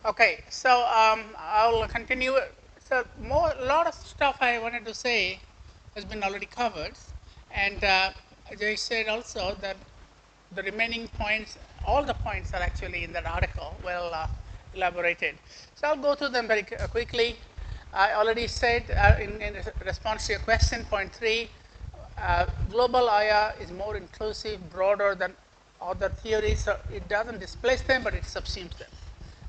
Okay, so I'll continue. So a lot of stuff I wanted to say has been already covered, and as I said also that the remaining points, all the points are actually in that article, well elaborated. So I'll go through them very quickly. I already said in response to your question, point 3, global IR is more inclusive, broader than other theories. So it doesn't displace them, but it subsumes them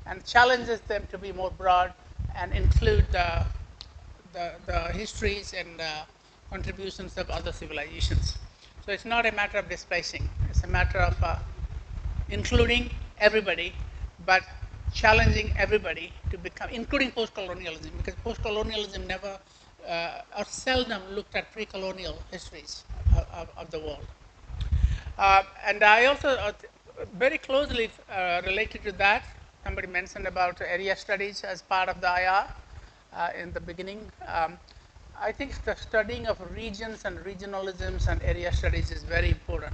and challenges them to be more broad and include the histories and contributions of other civilizations. So it's not a matter of displacing, it's a matter of including everybody, but challenging everybody to become, including post-colonialism, because post-colonialism never or seldom looked at pre-colonial histories of the world. And I also, very closely related to that, somebody mentioned about area studies as part of the IR in the beginning. I think the studying of regions and regionalisms and area studies is very important.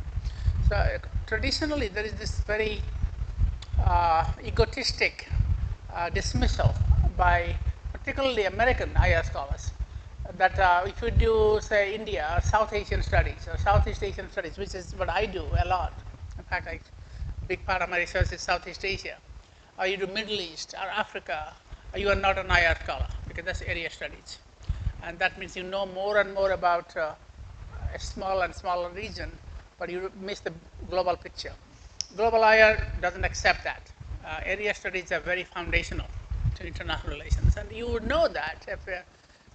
So traditionally, there is this very egotistic dismissal by particularly American IR scholars that if you do, say, India or South Asian studies or Southeast Asian studies, which is what I do a lot. In fact, a big part of my research is Southeast Asia. Or you do Middle East or Africa, you are not an IR scholar because that's area studies. And that means you know more and more about a small and smaller region, but you miss the global picture. Global IR doesn't accept that. Area studies are very foundational to international relations. And you would know that if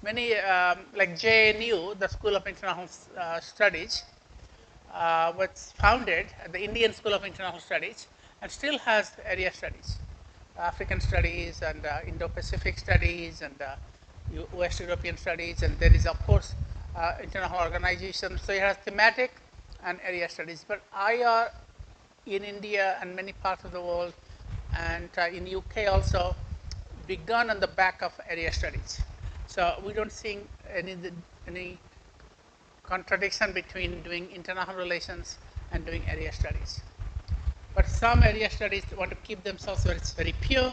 many, like JNU, the School of International Studies, was founded at the Indian School of International Studies and still has area studies, African studies and Indo-Pacific studies and West European studies, and there is of course international organization. So it has thematic and area studies. But IR in India and many parts of the world and in UK also begun on the back of area studies. So we don't see any contradiction between doing international relations and doing area studies. But some area studies want to keep themselves very pure.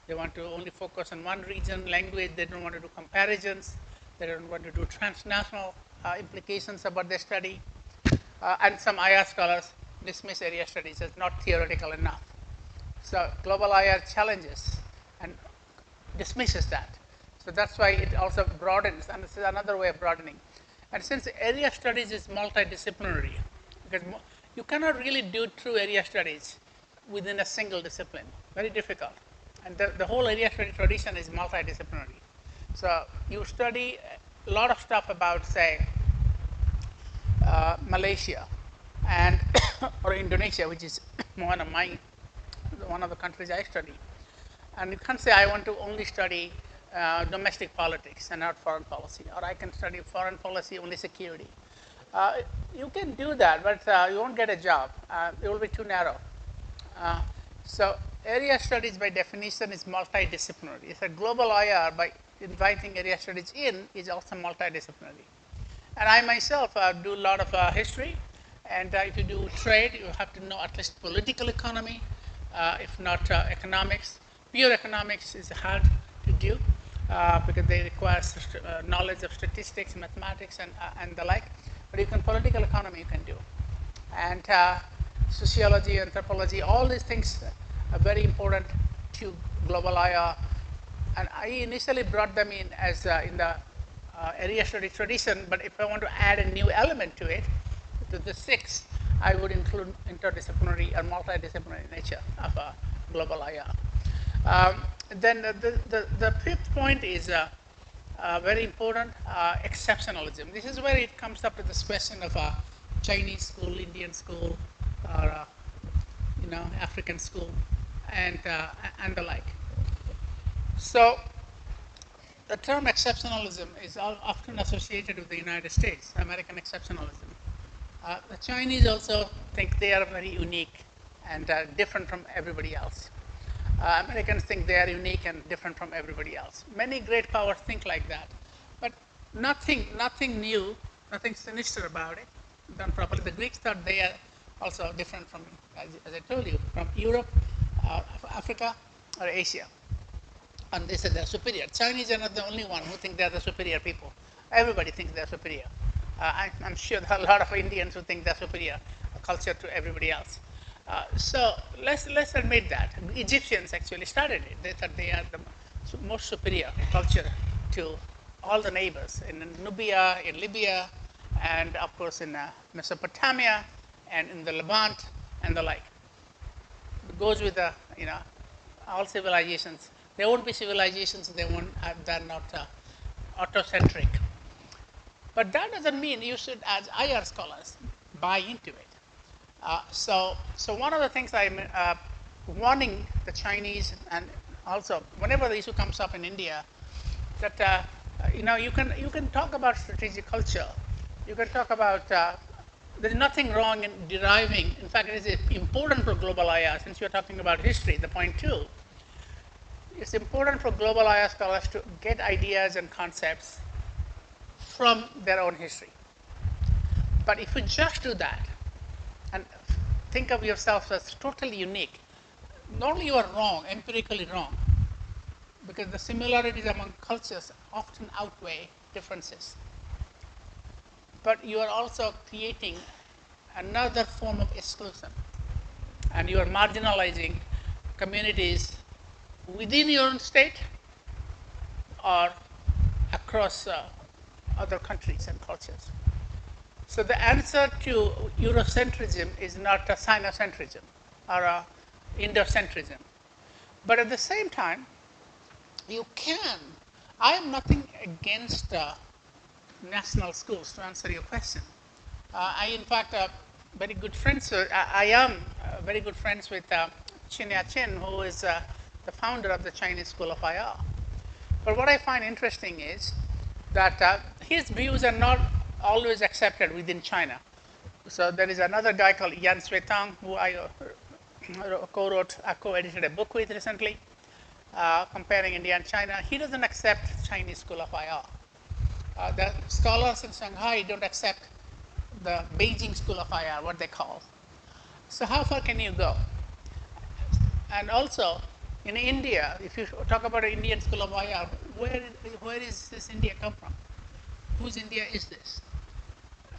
They want to only focus on one region, language. They don't want to do comparisons. They don't want to do transnational implications about their study. And some IR scholars dismiss area studies as not theoretical enough. So global IR challenges and dismisses that. So that's why it also broadens, and this is another way of broadening. And since area studies is multidisciplinary, because you cannot really do true area studies within a single discipline, very difficult. And the whole area study tradition is multidisciplinary. So you study a lot of stuff about, say, Malaysia and or Indonesia, which is one of the countries I study. And you can't say I want to only study domestic politics and not foreign policy, or I can study foreign policy only security. You can do that, but you won't get a job. It will be too narrow. So area studies by definition is multidisciplinary. It's a global IR by inviting area studies in is also multidisciplinary. And I myself do a lot of history, and if you do trade, you have to know at least political economy, if not economics. Pure economics is hard to do because they require knowledge of statistics, mathematics, and the like. But you can political economy you can do, and sociology, anthropology, all these things are very important to global IR. And I initially brought them in as in the area study tradition, but if I want to add a new element to it, to the 6, I would include interdisciplinary or multidisciplinary nature of global IR. Then the 5th point is very important, exceptionalism. This is where it comes up to this question of Chinese school, Indian school, or African school, and the like. So the term exceptionalism is often associated with the United States, American exceptionalism. The Chinese also think they are very unique and different from everybody else. Americans think they are unique and different from everybody else. Many great powers think like that, but nothing new, nothing sinister about it, done properly. The Greeks thought they are also different from, as I told you, from Europe, Africa, or Asia. And they said they're superior. Chinese are not the only one who think they're the superior people. Everybody thinks they're superior. I'm sure there are a lot of Indians who think they're superior culture to everybody else. So let's admit that. Egyptians actually started it. They thought they are the most superior culture to all the neighbors in Nubia, in Libya, and of course in Mesopotamia, and in the Levant, and the like. It goes with the, all civilizations. There won't be civilizations they're not autocentric. But that doesn't mean you should, as IR scholars, buy into it. So one of the things I'm warning the Chinese, and also whenever the issue comes up in India, that you can talk about strategic culture. You can talk about there's nothing wrong in deriving. In fact, it is important for global IR, since you're talking about history, the point two. It's important for global IR scholars to get ideas and concepts from their own history. But if you just do that and think of yourself as totally unique, not only you are wrong, empirically wrong, because the similarities among cultures often outweigh differences, but you are also creating another form of exclusion, and you are marginalizing communities within your own state or across other countries and cultures. So the answer to Eurocentrism is not a Sinocentrism or a Indocentrism. But at the same time, you can. I am nothing against national schools, to answer your question. I, in fact, very good friends. I am very good friends with Chinya Chen, who is the founder of the Chinese School of IR. But what I find interesting is that his views are not always accepted within China. So there is another guy called Yan Sweitang, who I co-edited a book with recently, comparing India and China. He doesn't accept Chinese School of IR. The scholars in Shanghai don't accept the Beijing School of IR, what they call. So how far can you go? And also, in India, if you talk about an Indian School of IR, where is this India come from? Whose India is this?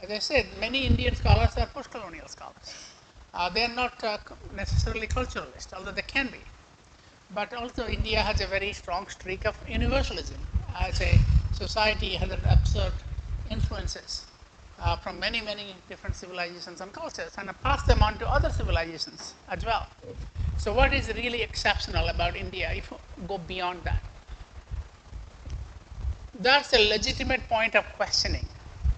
As I said, many Indian scholars are post-colonial scholars. They are not necessarily culturalist, although they can be. But also India has a very strong streak of universalism. As a society, has absorbed influences from many, many different civilizations and cultures, and passed them on to other civilizations as well. So what is really exceptional about India if you go beyond that? That's a legitimate point of questioning.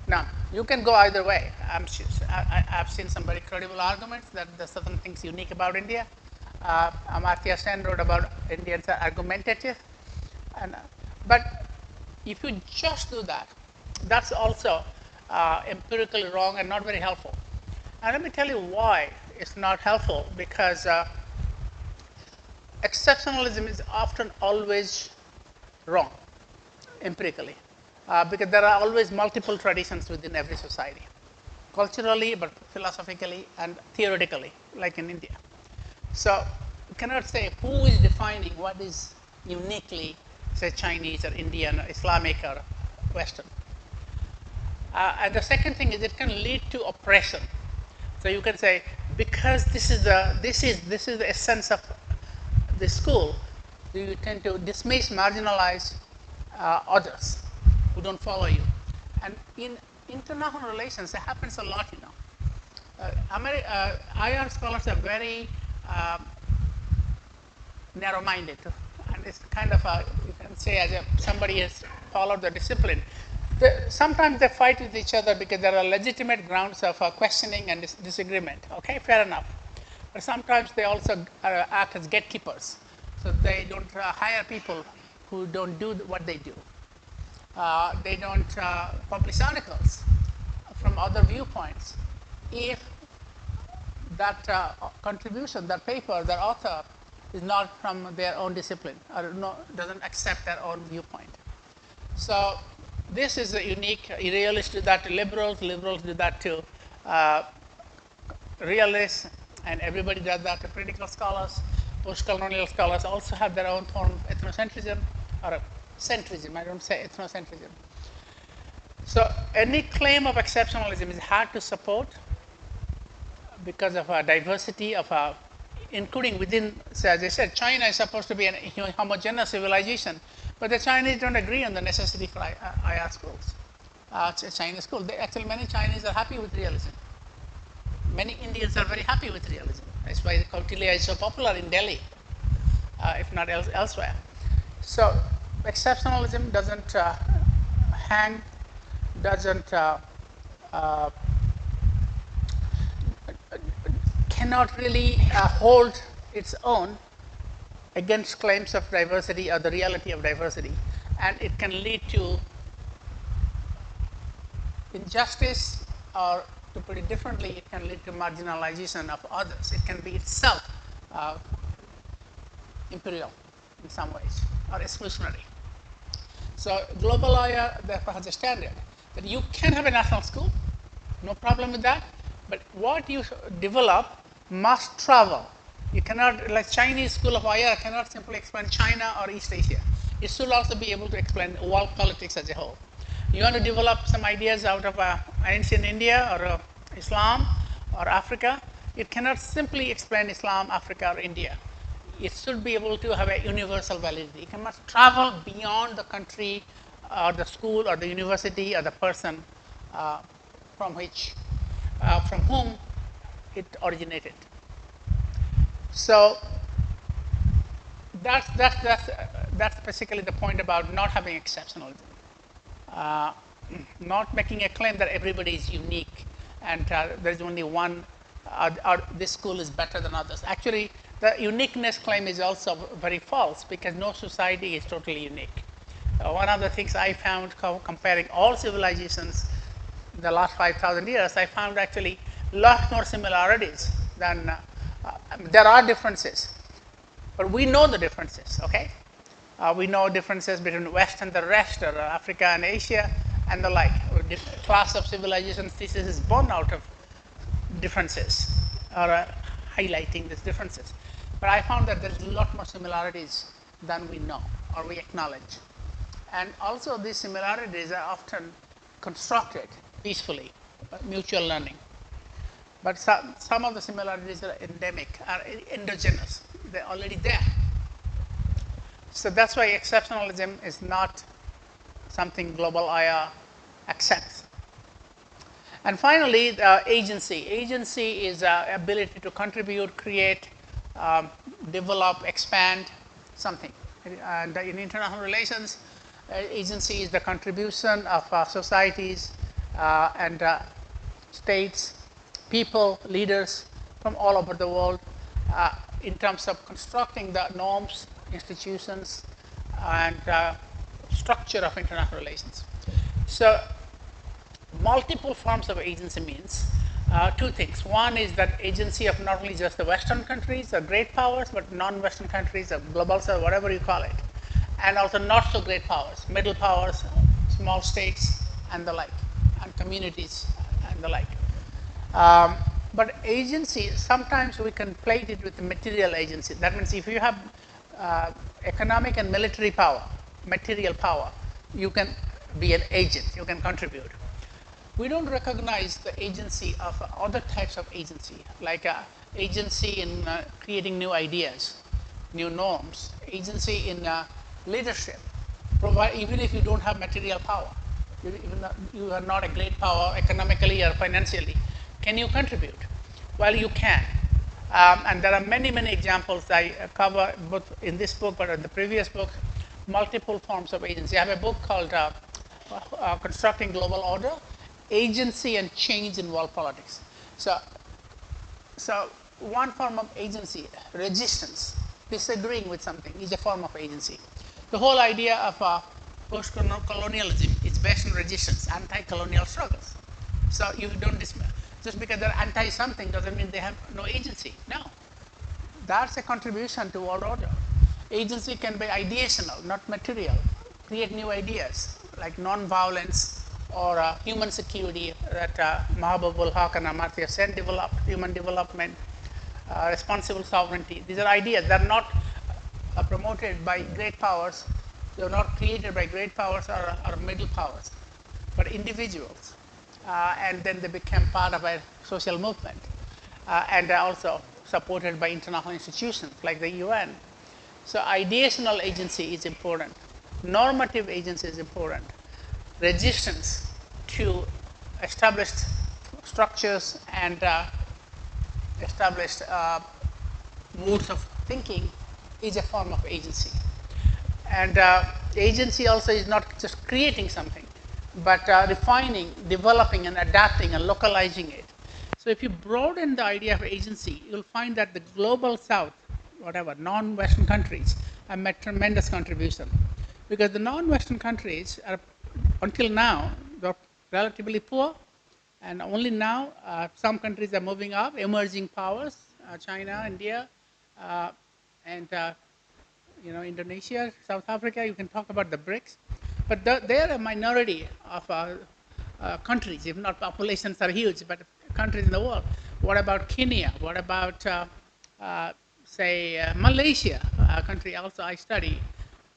Now, you can go either way. I've seen some very credible arguments that there's certain things unique about India. Amartya Sen wrote about Indians are argumentative. But if you just do that, that's also empirically wrong and not very helpful. And let me tell you why it's not helpful, because exceptionalism is often always wrong empirically, because there are always multiple traditions within every society, culturally, but philosophically and theoretically, like in India. So you cannot say who is defining what is uniquely, say, Chinese or Indian or Islamic or Western. And the second thing is it can lead to oppression. So you can say, because this is the essence of the school, you tend to dismiss, marginalize others who don't follow you. And in international relations, that happens a lot, IR scholars are very narrow-minded, and it's kind of you can say, as somebody has followed the discipline. Sometimes they fight with each other because there are legitimate grounds of questioning and disagreement. Okay, fair enough. But sometimes they also act as gatekeepers. So they don't hire people who don't do what they do. They don't publish articles from other viewpoints if that contribution, that paper, that author is not from their own discipline or doesn't accept their own viewpoint. So this is a unique. Realists do that to liberals do that to realists, and everybody does that to critical scholars. Post-colonial scholars also have their own form of ethnocentrism or centrism. I don't say ethnocentrism. So any claim of exceptionalism is hard to support because of a diversity of including within, so as I said, China is supposed to be a homogeneous civilization, but the Chinese don't agree on the necessity for IR schools. Chinese school. Actually, many Chinese are happy with realism. Many Indians are very happy with realism. That's why the Kautilya is so popular in Delhi, if not elsewhere. So exceptionalism doesn't hang, doesn't cannot really hold its own against claims of diversity or the reality of diversity, and it can lead to injustice, or to put it differently, it can lead to marginalization of others. It can be itself imperial in some ways or exclusionary. So global IR therefore has a standard that you can have a national school, no problem with that, but what you develop must travel. You cannot, like Chinese school of IR cannot simply explain China or East Asia. It should also be able to explain world politics as a whole. You want to develop some ideas out of ancient India or Islam or Africa, it cannot simply explain Islam, Africa, or India. It should be able to have a universal validity. It must travel beyond the country or the school or the university or the person from whom it originated. So that's basically the point about not having exceptionalism. Not making a claim that everybody is unique and there's only one, or this school is better than others. Actually, the uniqueness claim is also very false because no society is totally unique. One of the things I found comparing all civilizations in the last 5,000 years, I found actually a lot more similarities than, there are differences, but we know the differences, okay? We know differences between West and the rest, or Africa and Asia, and the like. Class of civilizations thesis is born out of differences, or highlighting these differences. But I found that there's a lot more similarities than we know, or we acknowledge. And also these similarities are often constructed peacefully, mutual learning. But some of the similarities are endemic, are endogenous. They're already there. So that's why exceptionalism is not something global IR accepts. And finally, the agency. Agency is ability to contribute, create, develop, expand something. And in international relations, agency is the contribution of societies and states, people, leaders from all over the world in terms of constructing the norms, institutions, and structure of international relations. So multiple forms of agency means two things. One is that agency of not only just the Western countries or great powers, but non-Western countries or global south, whatever you call it, and also not so great powers, middle powers, small states, and the like, and communities, and the like. But agency, sometimes we conflate it with material agency. That means if you have economic and military power, material power, you can be an agent, you can contribute. We don't recognize the agency of other types of agency, like agency in creating new ideas, new norms, agency in leadership. Even if you don't have material power, you are not a great power economically or financially, can you contribute? Well, you can. And there are many, many examples I cover both in this book but in the previous book, multiple forms of agency. I have a book called Constructing Global Order, Agency and Change in World Politics. So one form of agency, resistance, disagreeing with something, is a form of agency. The whole idea of post-colonialism is based on resistance, anti-colonial struggles. So you don't dismiss. Just because they're anti-something doesn't mean they have no agency. No. That's a contribution to world order. Agency can be ideational, not material. Create new ideas like non-violence or human security that Mahabubul Haq and Amartya Sen developed, human development, responsible sovereignty. These are ideas that are not promoted by great powers. They were not created by great powers or middle powers, but individuals. And then they became part of a social movement, and also supported by international institutions like the UN. So ideational agency is important. Normative agency is important. Resistance to established structures and established modes of thinking is a form of agency. And agency also is not just creating something, but refining, developing, and adapting and localizing it. So if you broaden the idea of agency, you'll find that the global south, whatever, non-Western countries have made tremendous contribution. Because the non-Western countries are, until now, they're relatively poor, and only now some countries are moving up, emerging powers, China, India, and Indonesia, South Africa. You can talk about the BRICS, but they're a minority of countries, if not populations are huge, but countries in the world. What about Kenya? What about, say, Malaysia, a country also I study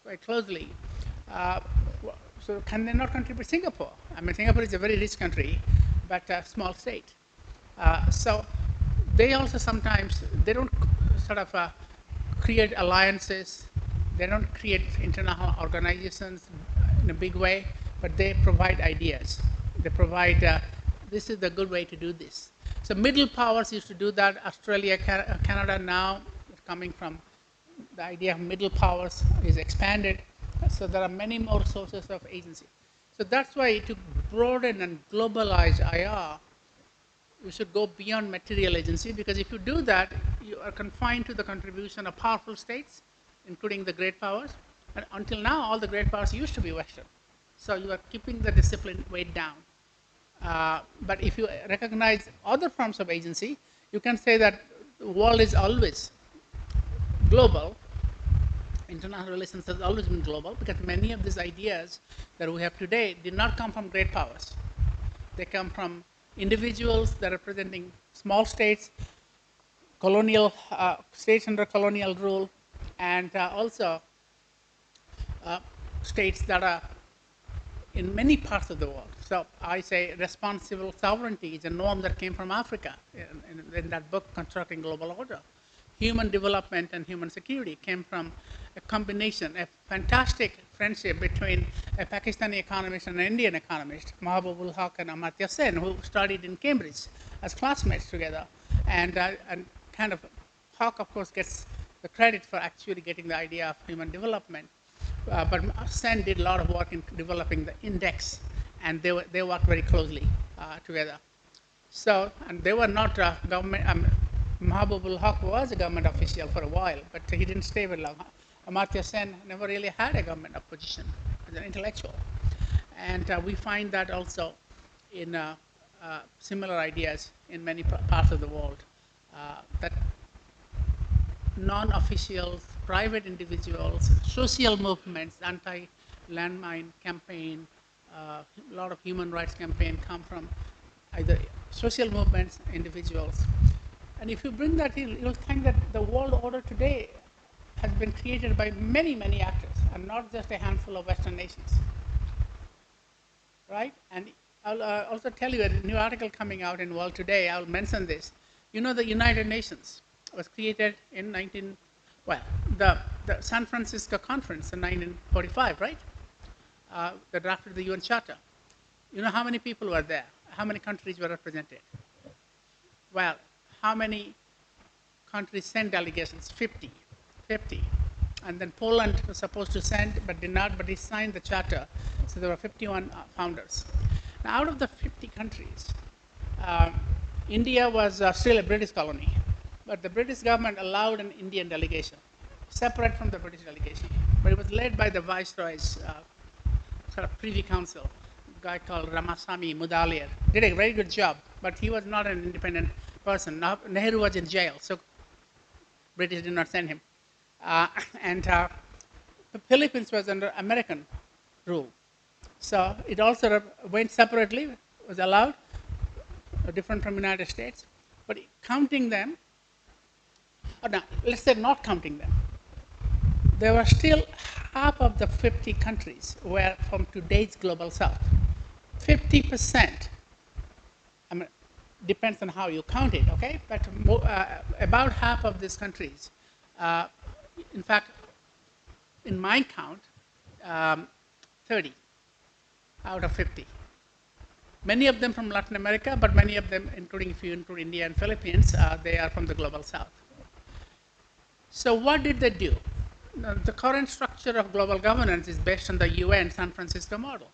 quite closely. So can they not contribute? Singapore. I mean, Singapore is a very rich country, but a small state. So they also sometimes, they don't sort of create alliances. They don't create international organizations in a big way, but they provide ideas. They provide, this is the good way to do this. So middle powers used to do that. Australia, Canada now, coming from the idea of middle powers is expanded. So there are many more sources of agency. So that's why to broaden and globalize IR, we should go beyond material agency, because if you do that, you are confined to the contribution of powerful states, including the great powers. And until now, all the great powers used to be Western. So you are keeping the discipline weight down. But if you recognize other forms of agency, you can say that the world is always global. International relations has always been global, because many of these ideas that we have today did not come from great powers. They come from individuals that are representing small states, colonial states under colonial rule, and also states that are in many parts of the world. So I say responsible sovereignty is a norm that came from Africa in that book, Constructing Global Order. Human development and human security came from a combination, a fantastic friendship between a Pakistani economist and an Indian economist, Mahabubul Haq and Amartya Sen, who studied in Cambridge as classmates together. And kind of, Haq, of course, gets the credit for actually getting the idea of human development. But Sen did a lot of work in developing the index, and they worked very closely together. So, and they were not government, Mahabubul Haq was a government official for a while, but he didn't stay very long. Amartya Sen never really had a government position as an intellectual. And we find that also in similar ideas in many parts of the world, that non-officials, private individuals, social movements, anti-landmine campaign, a lot of human rights campaign come from either social movements, individuals. And if you bring that in, you'll find that the world order today has been created by many, many actors, and not just a handful of Western nations. Right? And I'll also tell you a new article coming out in World Today, I'll mention this. You know, the United Nations was created in the San Francisco Conference in 1945, right? That drafted the UN Charter. You know how many people were there? How many countries were represented? Well, how many countries sent delegations? 50. And then Poland was supposed to send, but did not, but he signed the charter. So there were 51 founders. Now, out of the 50 countries, India was still a British colony, but the British government allowed an Indian delegation, separate from the British delegation. But it was led by the Viceroy's sort of Privy Council, a guy called Ramasamy Mudaliar. Did a very good job, but he was not an independent person. Now, Nehru was in jail, so British did not send him. And the Philippines was under American rule. So it also went separately, was allowed, different from United States. But counting them, no, let's say not counting them, there were still half of the 50 countries were from today's global south. 50%, I mean, depends on how you count it, okay? But about half of these countries, uh, in fact, in my count, 30 out of 50. Many of them from Latin America, but many of them, including if you include India and Philippines, they are from the global south. So what did they do? Now, the current structure of global governance is based on the UN San Francisco model.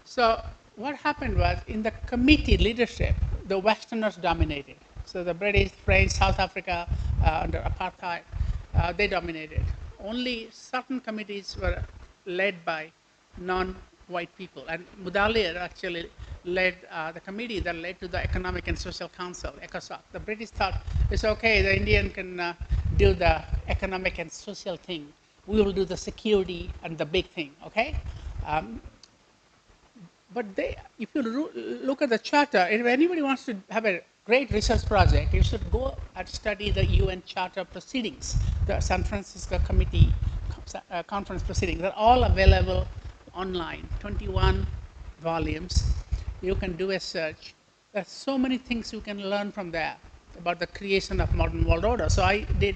So what happened was, in the committee leadership, the Westerners dominated. So the British, French, South Africa, under apartheid, they dominated. Only certain committees were led by non-white people. And Mudaliar actually led the committee that led to the Economic and Social Council, ECOSOC. The British thought, it's okay, the Indian can do the economic and social thing. We will do the security and the big thing, okay? But if you look at the charter, if anybody wants to have a great research project, you should go and study the UN Charter proceedings, the San Francisco Committee conference proceedings. They're all available online, 21 volumes. You can do a search. There's so many things you can learn from there about the creation of modern world order. So I did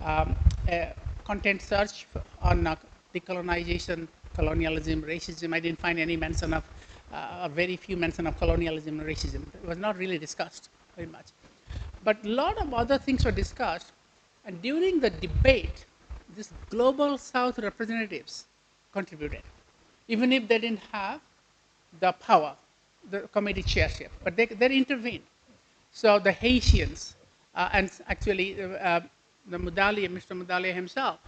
a content search on decolonization, colonialism, racism. I didn't find any mention of, very few mention of colonialism and racism. It was not really discussed very much. But a lot of other things were discussed. And during the debate, these global South representatives contributed, even if they didn't have the power, the committee chairship, but they intervened. So the Haitians, and actually the Mr. Mudaliar himself,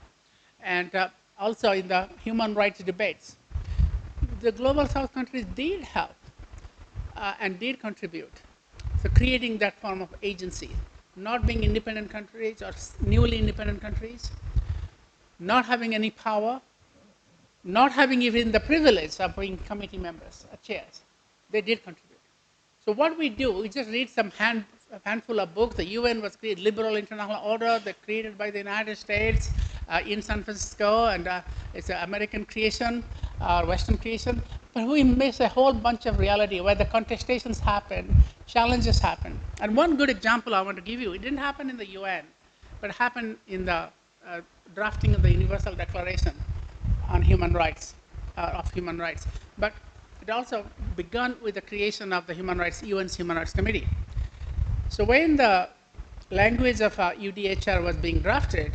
and also in the human rights debates, the global South countries did help and did contribute. So creating that form of agency, not being independent countries or newly independent countries, not having any power, not having even the privilege of being committee members or chairs, they did contribute. So what we do, we just read some handful of books. The UN was created, liberal international order, that created by the United States in San Francisco, and it's an American creation, Western creation. But we miss a whole bunch of reality where the contestations happen, challenges happen. And one good example I want to give you, it didn't happen in the UN, but it happened in the drafting of the Universal Declaration on Human Rights, of Human Rights. But it also began with the creation of the UN's Human Rights Committee. So when the language of UDHR was being drafted,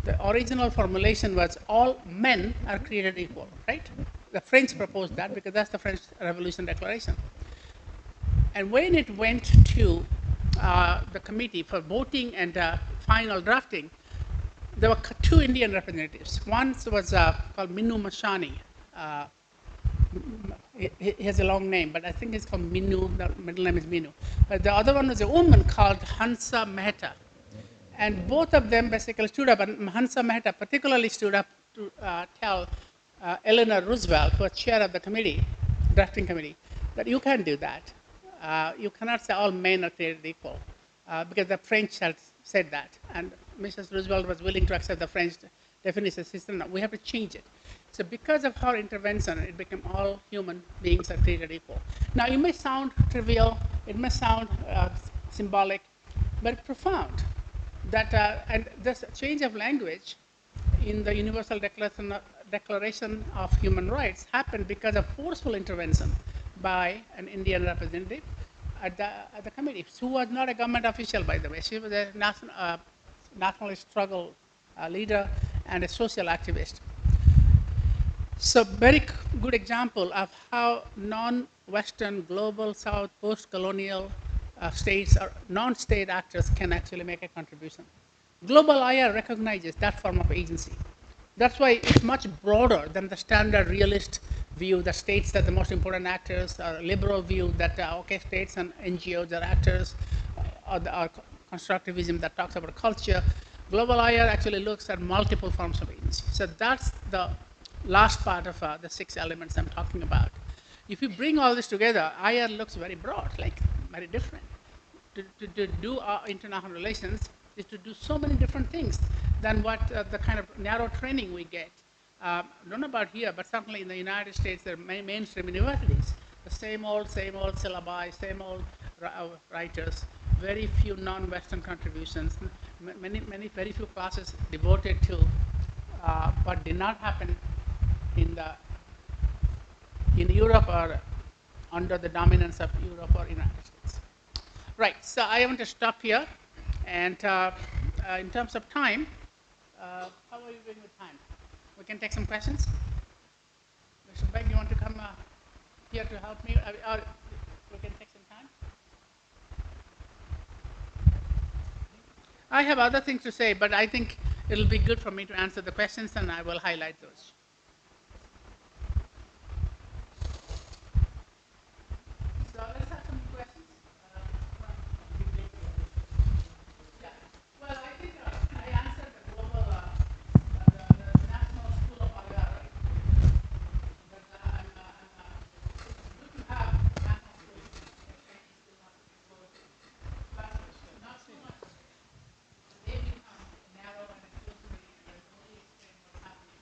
the original formulation was all men are created equal, right? The French proposed that because that's the French Revolution Declaration. And when it went to the committee for voting and final drafting, there were two Indian representatives. One was called Minu Mashani. He has a long name, but I think it's called Minu, the middle name is Minu. The other one was a woman called Hansa Mehta. And both of them basically stood up, and Hansa Mehta particularly stood up to tell Eleanor Roosevelt, who was chair of the committee, drafting committee, that you can't do that. You cannot say all men are created equal, because the French had said that. And Mrs. Roosevelt was willing to accept the French definition system. No, we have to change it. So because of her intervention, it became all human beings are created equal. Now, it may sound trivial, it may sound symbolic, but profound. That, and this change of language in the Universal Declaration of Human Rights happened because of forceful intervention by an Indian representative at the committee, who was not a government official, by the way. She was a nationalist struggle leader and a social activist. So very good example of how non-Western, global South, post-colonial states or non-state actors can actually make a contribution. Global IR recognizes that form of agency. That's why it's much broader than the standard realist view that states that the most important actors, or liberal view that, okay, states and NGOs are actors, or constructivism that talks about culture. Global IR actually looks at multiple forms of agency. So that's the last part of the 6 elements I'm talking about. If you bring all this together, IR looks very broad, like very different. To do international relations, is to do so many different things than what the kind of narrow training we get. I don't know about here, but certainly in the United States, there are mainstream universities, the same old syllabi, same old writers, very few non-Western contributions, very few classes devoted to what did not happen in Europe or under the dominance of Europe or United States. Right, so I want to stop here. And in terms of time, how are you doing with time? We can take some questions. Mr. Beck, you want to come here to help me? Or we can take some time. I have other things to say, but I think it'll be good for me to answer the questions, and I will highlight those. So let's have some questions. Yeah. Well, I think I answered the global, the National School of IR, right? But I'm good to have national schools. Training still not exposed, but not too much. They become narrow and exclusory, and they only explain what's happening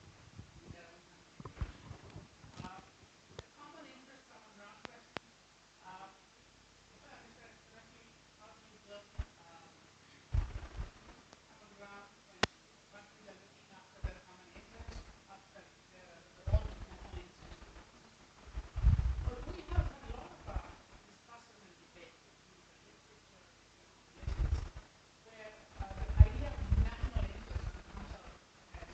in their own country. The common interest of a ground question. If I understand correctly, how do you build common ground when countries are looking after their common interest, after their own national interest? Well, we have had a lot of discussion and debate in the literature and relations where the idea of national interest comes out as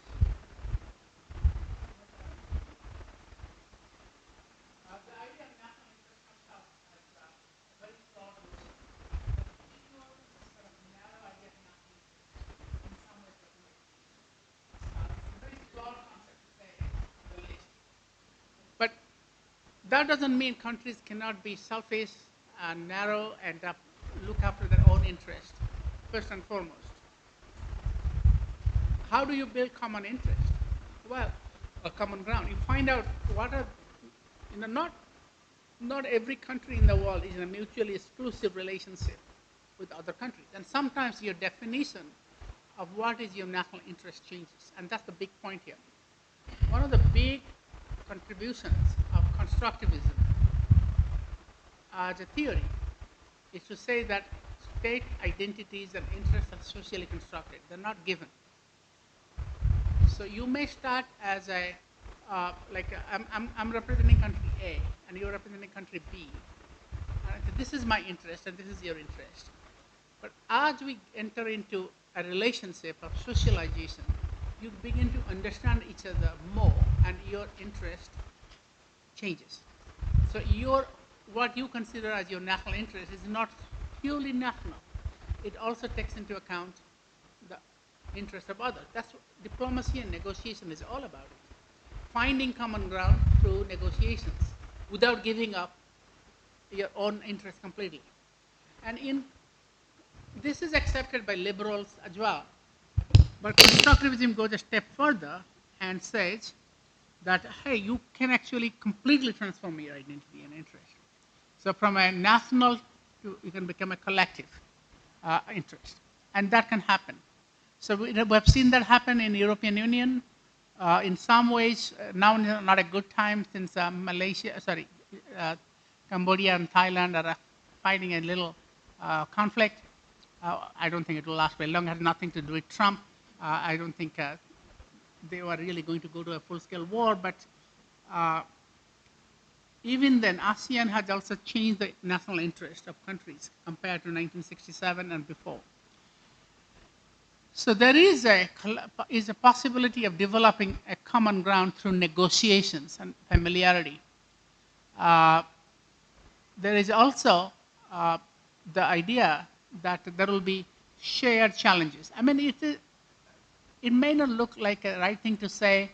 the idea of national interest comes out as a very flawed notion. But ignore this sort of narrow idea of national interest, in some ways doesn't exist. It's a very flawed concept to say relation. But that doesn't mean countries cannot be selfish and narrow and look after their own interest, first and foremost. How do you build common interest? Well, a common ground. You find out what are, not every country in the world is in a mutually exclusive relationship with other countries. And sometimes your definition of what is your national interest changes. And that's the big point here. One of the big contributions of constructivism as a theory is to say that state identities and interests are socially constructed. They're not given. So you may start as a, I'm representing country A, and you're representing country B. This is my interest, and this is your interest. But as we enter into a relationship of socialization, you begin to understand each other more, and your interest changes. So what you consider as your national interest is not purely national. It also takes into account the interest of others. That's what diplomacy and negotiation is all about. Finding common ground through negotiations without giving up your own interest completely. And this is accepted by liberals as well. But constructivism goes a step further and says that, hey, you can actually completely transform your identity and interest. So from a national, you can become a collective interest. And that can happen. So we have seen that happen in the European Union. In some ways, now is not a good time since Cambodia and Thailand are fighting a little conflict. I don't think it will last very long. It has nothing to do with Trump. I don't think they were really going to go to a full-scale war. But even then, ASEAN has also changed the national interest of countries compared to 1967 and before. So there is a possibility of developing a common ground through negotiations and familiarity. There is also the idea that there will be shared challenges. I mean, it may not look like a right thing to say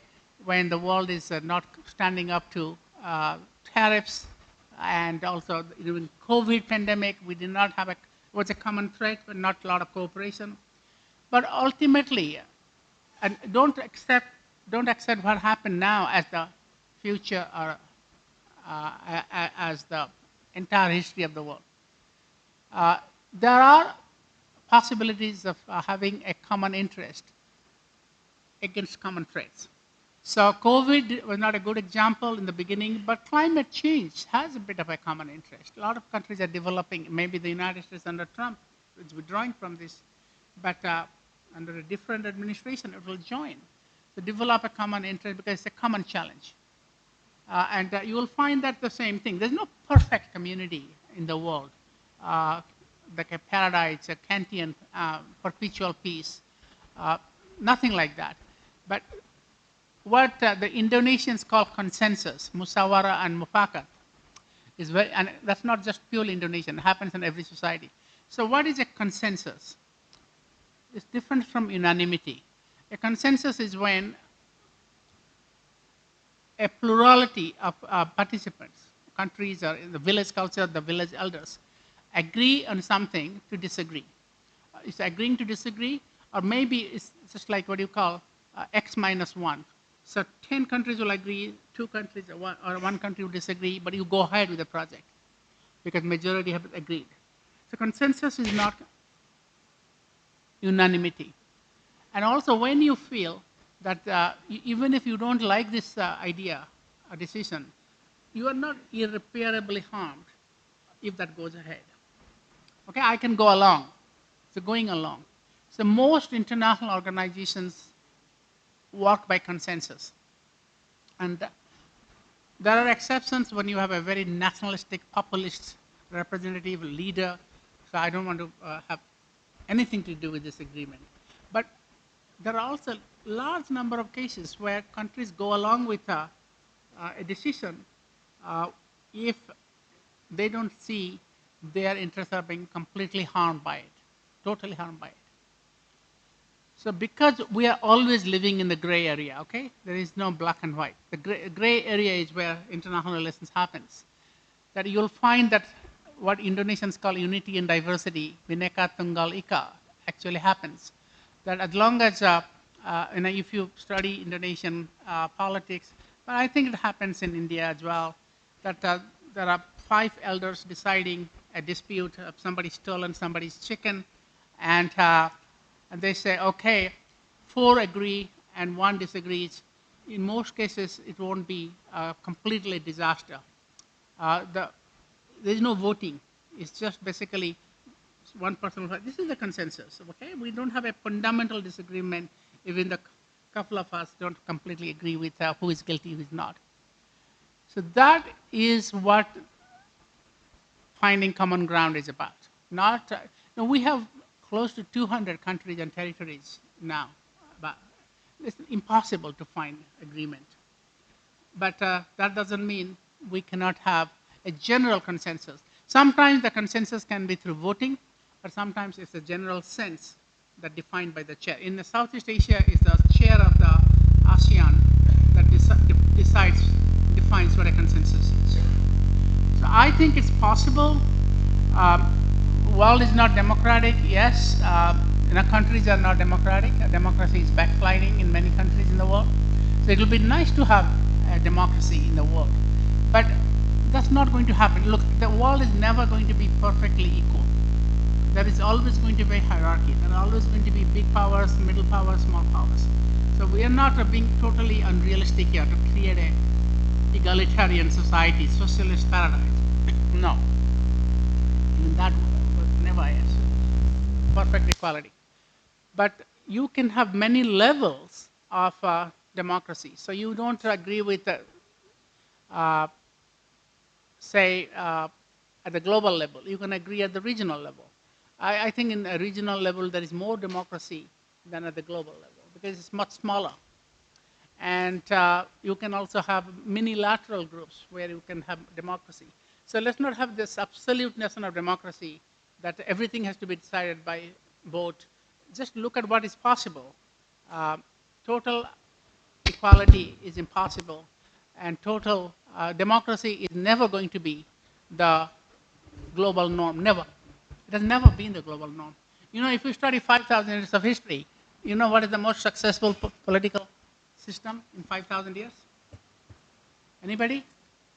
when the world is not standing up to tariffs, and also during COVID pandemic, we did not have it was a common threat, but not a lot of cooperation. But ultimately, and don't accept what happened now as the future or as the entire history of the world. There are possibilities of having a common interest against common threats. So COVID was not a good example in the beginning, but climate change has a bit of a common interest. A lot of countries are developing, maybe the United States under Trump is withdrawing from this, but under a different administration it will join. To develop a common interest because it's a common challenge. And you will find that the same thing. There's no perfect community in the world, like a paradise, a Kantian perpetual peace, nothing like that. But what the Indonesians call consensus, musawara and mufakat, is very, and that's not just purely Indonesian, it happens in every society. So what is a consensus? It's different from unanimity. A consensus is when a plurality of participants, countries or in the village culture, the village elders, agree on something to disagree. It's agreeing to disagree, or maybe it's just like what you call X minus 1. So 10 countries will agree, 2 countries or one country will disagree, but you go ahead with the project because majority have agreed. So consensus is not unanimity. And also when you feel that even if you don't like this idea or decision, you are not irreparably harmed if that goes ahead. Okay, I can go along. So going along. So most international organizations work by consensus. And there are exceptions when you have a very nationalistic, populist representative leader. So I don't want to have anything to do with this agreement. But there are also large number of cases where countries go along with a decision if they don't see their interests are being completely harmed by it, totally harmed by it. So because we are always living in the gray area, okay? There is no black and white. The gray area is where international relations happens. That you'll find that what Indonesians call unity and diversity, Bhinneka Tunggal Ika, actually happens. That as long as, if you study Indonesian politics, but I think it happens in India as well, that there are 5 elders deciding a dispute of somebody stolen somebody's chicken, and they say, okay, 4 agree and 1 disagrees. In most cases, it won't be completely a disaster. There is no voting. It's just basically one person. This is the consensus. Okay, we don't have a fundamental disagreement. Even the couple of us don't completely agree with who is guilty, who is not. So that is what finding common ground is about. Not we have close to 200 countries and territories now, but it's impossible to find agreement. But that doesn't mean we cannot have a general consensus. Sometimes the consensus can be through voting, but sometimes it's a general sense that defined by the chair. In the Southeast Asia, is the chair of the ASEAN that defines what a consensus is. So I think it's possible. World is not democratic, yes. Countries are not democratic. Democracy is backsliding in many countries in the world. So it will be nice to have a democracy in the world. But that's not going to happen. Look, the world is never going to be perfectly equal. There is always going to be a hierarchy. There are always going to be big powers, middle powers, small powers. So we are not being totally unrealistic here to create a egalitarian society, socialist paradise. No. And that was never perfect equality. But you can have many levels of democracy. So you don't agree with, say, at the global level. You can agree at the regional level. I think in a regional level there is more democracy than at the global level because it's much smaller. And you can also have minilateral groups where you can have democracy. So let's not have this absolute notion of democracy that everything has to be decided by vote. Just look at what is possible. Total equality is impossible, and total democracy is never going to be the global norm, never. It has never been the global norm. If you study 5,000 years of history, you know what is the most successful political system in 5,000 years? Anybody?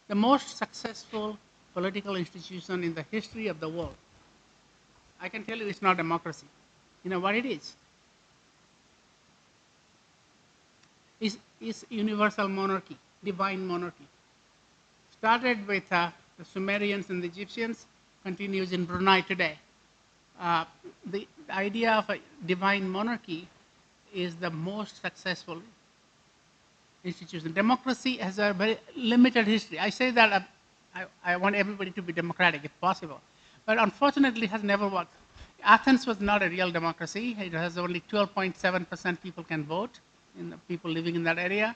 The most successful political institution in the history of the world. I can tell you it's not democracy. You know what it is universal monarchy, divine monarchy. Started with the Sumerians and the Egyptians, continues in Brunei today. The idea of a divine monarchy is the most successful institution. Democracy has a very limited history. I say that I want everybody to be democratic if possible, but unfortunately it has never worked. Athens was not a real democracy. It has only 12.7% people can vote, in the people living in that area.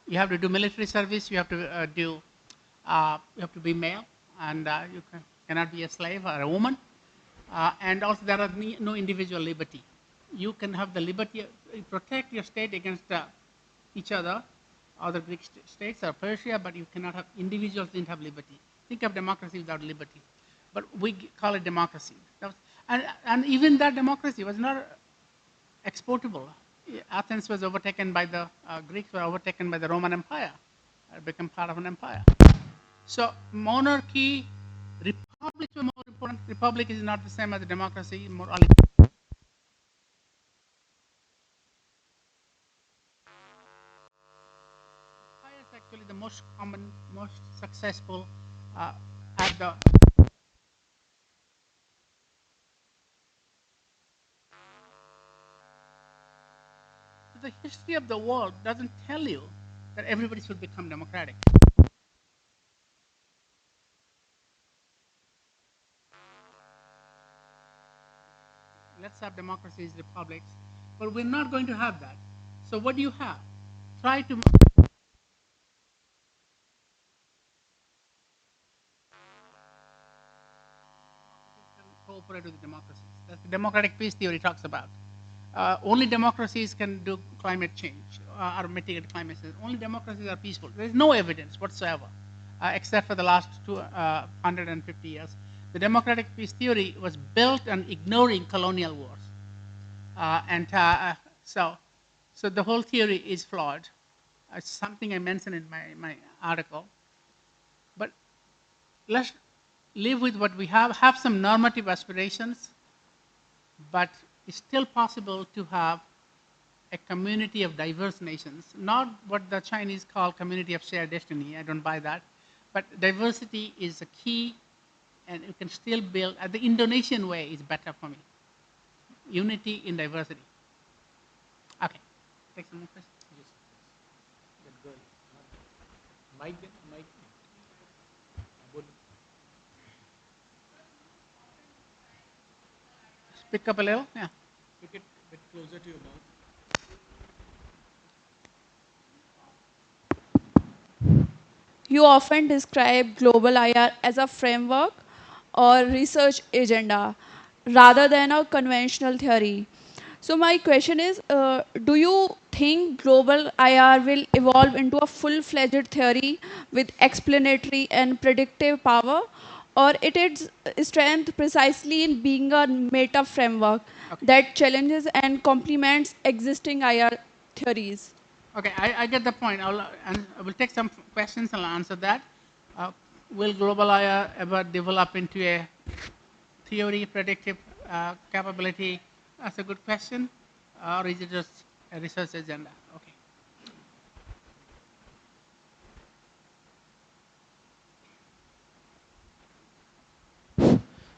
You have to do military service. You have to you have to be male, and cannot be a slave or a woman. And also there are no individual liberty. You can have the liberty, protect your state against each other, other Greek states or Persia, but you cannot have, individuals didn't have liberty. Think of democracy without liberty. But we call it democracy. And even that democracy was not exportable. Athens was overtaken by the Greeks were overtaken by the Roman Empire, become part of an empire. So monarchy, republics were more important. Republic is not the same as a democracy. Morality. Empire is actually the most common, most successful at the. The history of the world doesn't tell you that everybody should become democratic. Let's have democracies, republics, but we're not going to have that. So what do you have? Try to cooperate with democracies. That's the democratic peace theory talks about. Only democracies can do climate change or mitigate climate change. Only democracies are peaceful. There is no evidence whatsoever, except for the last 250 years. The democratic peace theory was built on ignoring colonial wars. So the whole theory is flawed. It's something I mentioned in my article. But let's live with what we have some normative aspirations, but it's still possible to have a community of diverse nations, not what the Chinese call community of shared destiny. I don't buy that. But diversity is a key, and you can still build. The Indonesian way is better for me. Unity in diversity. Okay. Take some more questions. Yes. That girl. Mike, then? Mike. Good. Speak up a little. Yeah. Pick it a bit closer to your mouth. You often describe global IR as a framework or research agenda rather than a conventional theory. So, my question is do you think global IR will evolve into a full fledged theory with explanatory and predictive power? Or it is strength precisely in being a meta framework that challenges and complements existing IR theories? Okay, I get the point. I will take some questions and I'll answer that. Uh, will global IR ever develop into a theory, predictive capability? That's a good question. Or is it just a research agenda? Okay.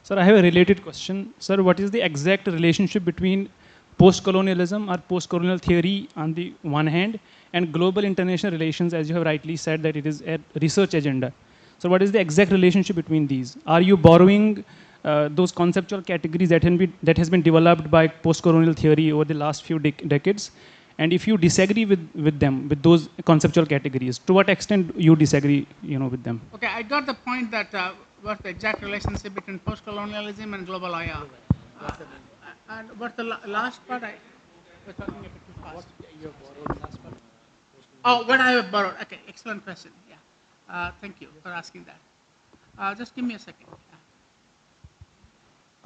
Sir, I have a related question. Sir, what is the exact relationship between post-colonialism or post-colonial theory on the one hand and global international relations, as you have rightly said that it is a research agenda? So what is the exact relationship between these? Are you borrowing those conceptual categories that has been developed by post-colonial theory over the last few decades? And if you disagree with them, with those conceptual categories, to what extent you disagree, with them? Okay, I got the point that what's the exact relationship between post-colonialism and global IR. And what's the last part? I was talking a bit too fast. What you have borrowed last part? Oh, what I have borrowed. Okay, excellent question. Yeah. Thank you for asking that. Just give me a second.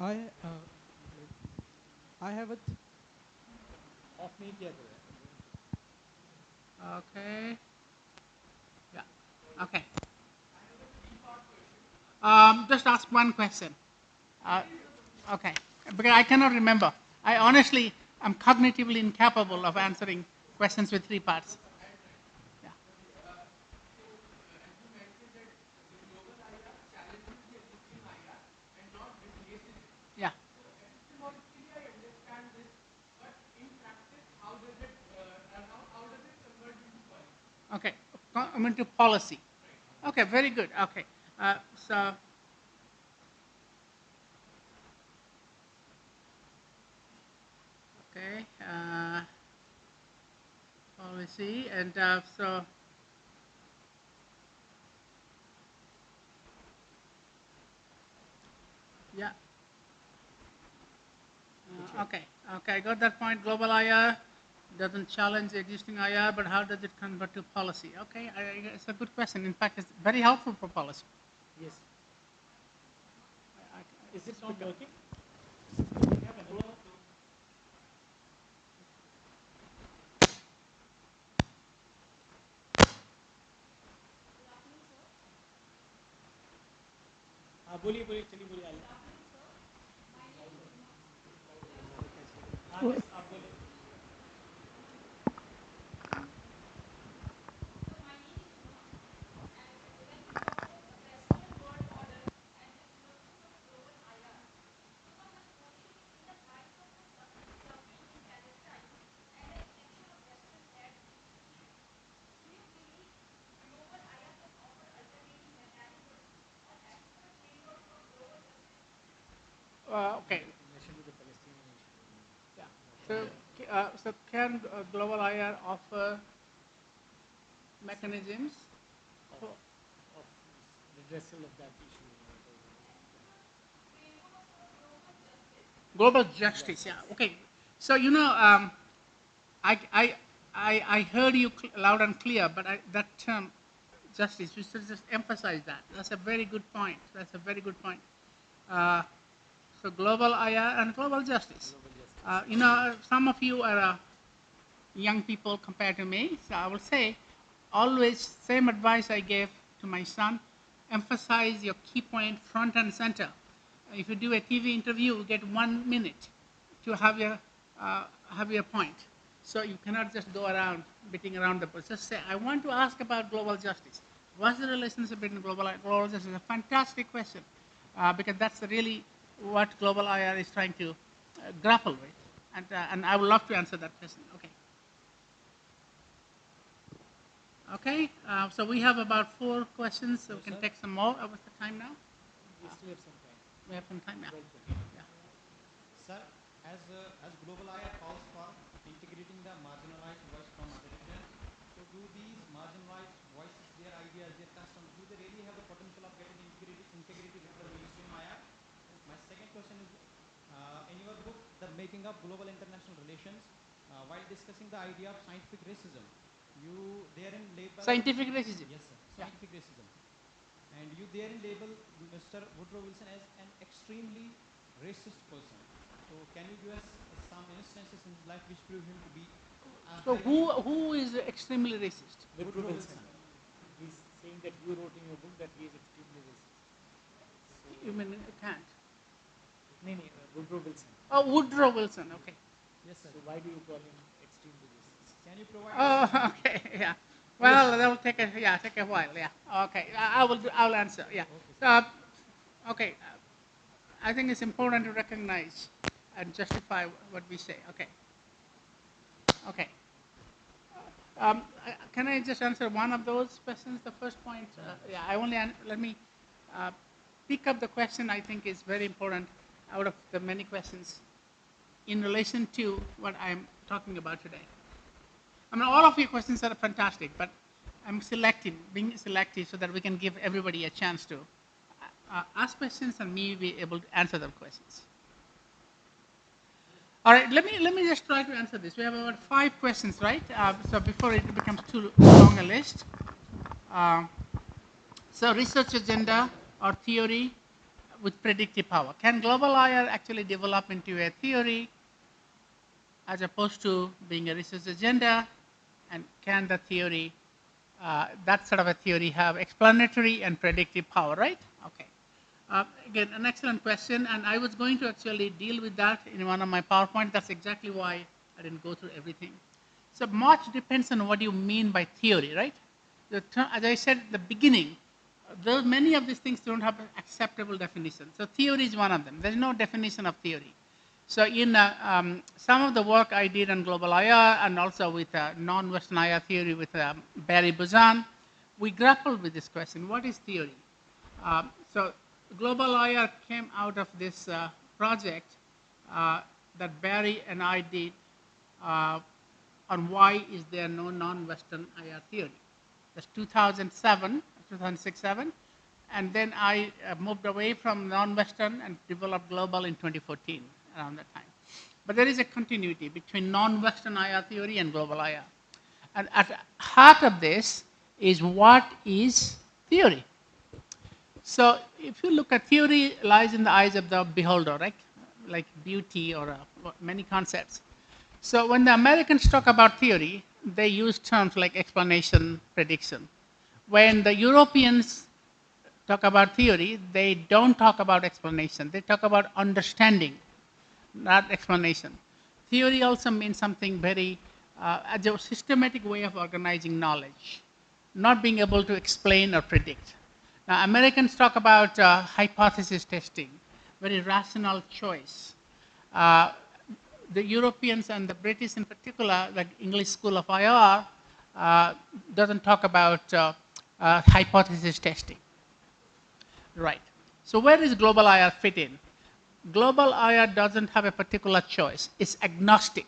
I I have it. Off नहीं किया करो. Okay. Yeah. Okay. Just ask one question. Okay. Because I cannot remember. I honestly am cognitively incapable of answering questions with three parts. Yeah. Yeah. Okay. Come into policy. Okay, very good. Okay. So, okay. Policy. And so, yeah. Okay. Okay, I got that point. Global IR doesn't challenge the existing IR, but how does it convert to policy? Okay, it's a good question. In fact, it's very helpful for policy. Yes. I- Is it not working? हाँ बोलिए बोलिए चलिए बोलिए हाँ yes, आप बोलिए Okay. in relation to the Palestinian issue. Yeah. So can global IR offer mechanisms for Of redressal of that issue. global justice? Yeah. Okay. So I I I heard you loud and clear, but that term justice, you should just emphasize that. That's a very good point. That's a very good point. Uh, so global IR and global justice. Some of you are young people compared to me, so I will say always same advice I gave to my son, emphasize your key point front and center. If you do a TV interview, you get 1 minute to have your point. So you cannot just go around beating around the bush. Just say, I want to ask about global justice. What's the relationship between global justice? It's a fantastic question because that's really what global IR is trying to grapple with. And I would love to answer that question. Okay. Okay, so we have about 4 questions, so we can take some more. What's the time now? We still have some time. We have some time now. Well, Yeah. Sir, as Global IR calls for integrating the marginalized voice from other regions, so do these marginalized voices, their ideas, their concerns, do they really have the potential of getting integrated into the mainstream IR? My second question is, in your book, The Making of Global International Relations, while discussing the idea of scientific racism, you therein label... Scientific racism? Yes, sir. Scientific racism. And you therein label Mr. Woodrow Wilson as an extremely racist person. So can you give us some instances in his life which prove him to be So who is extremely racist? Woodrow Wilson. He's saying that you wrote in your book that he is extremely racist. So, You mean Kant? no, Woodrow Wilson. Oh, Woodrow Wilson, okay. Yes, sir. So why do you call him extremely racist? Can you provide Oh, okay, yeah. Well, that will take a while, yeah. Okay, I will answer, yeah. So, okay, I think it's important to recognize and justify what we say. Okay. Okay. Can I just answer one of those questions? The first point, yeah, let me pick up the question I think is very important out of the many questions in relation to what I'm talking about today. I mean, all of your questions are fantastic, but I'm being selective so that we can give everybody a chance to ask questions and me be able to answer the questions. All right, let me just try to answer this. We have about 5 questions, right? So before it becomes too long a list. Uh, so research agenda or theory with predictive power. Can global IR actually develop into a theory as opposed to being a research agenda? And can the theory, that sort of a theory have explanatory and predictive power, right? Okay. Again, an excellent question, and I was going to actually deal with that in one of my PowerPoint. That's exactly why I didn't go through everything. So much depends on what you mean by theory, right? As I said at the beginning, many of these things don't have an acceptable definition. So theory is one of them. There's no definition of theory. So in some of the work I did on global IR and also with non-Western IR theory with Barry Buzan, we grappled with this question: what is theory? So global IR came out of this project that Barry and I did on why is there no non-Western IR theory. That's 2007, 2006-7, and then I moved away from non-Western and developed global in 2014, around that time. But there is a continuity between non-Western IR theory and global IR. And at the heart of this is what is theory. So if you look at theory, lies in the eyes of the beholder, right? Like beauty or many concepts. So when the Americans talk about theory, they use terms like explanation, prediction. When the Europeans talk about theory, they don't talk about explanation. They talk about understanding, not explanation. Theory also means something very, as a systematic way of organizing knowledge, not being able to explain or predict. Now, Americans talk about hypothesis testing, very rational choice. The Europeans and the British in particular, like English School of IR, doesn't talk about hypothesis testing. Right. So where does global IR fit in? Global IR doesn't have a particular choice. It's agnostic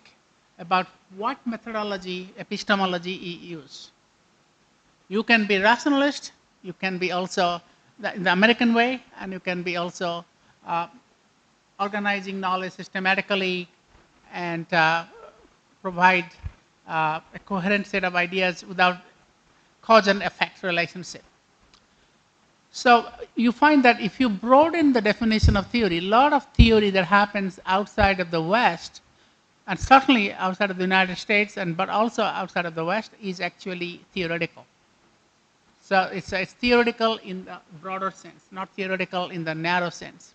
about what methodology, epistemology you use. You can be rationalist, you can be also the American way, and you can be also organizing knowledge systematically and provide a coherent set of ideas without cause and effect relationship. So you find that if you broaden the definition of theory, a lot of theory that happens outside of the West, and certainly outside of the United States, but also outside of the West, is actually theoretical. So it's theoretical in the broader sense, not theoretical in the narrow sense.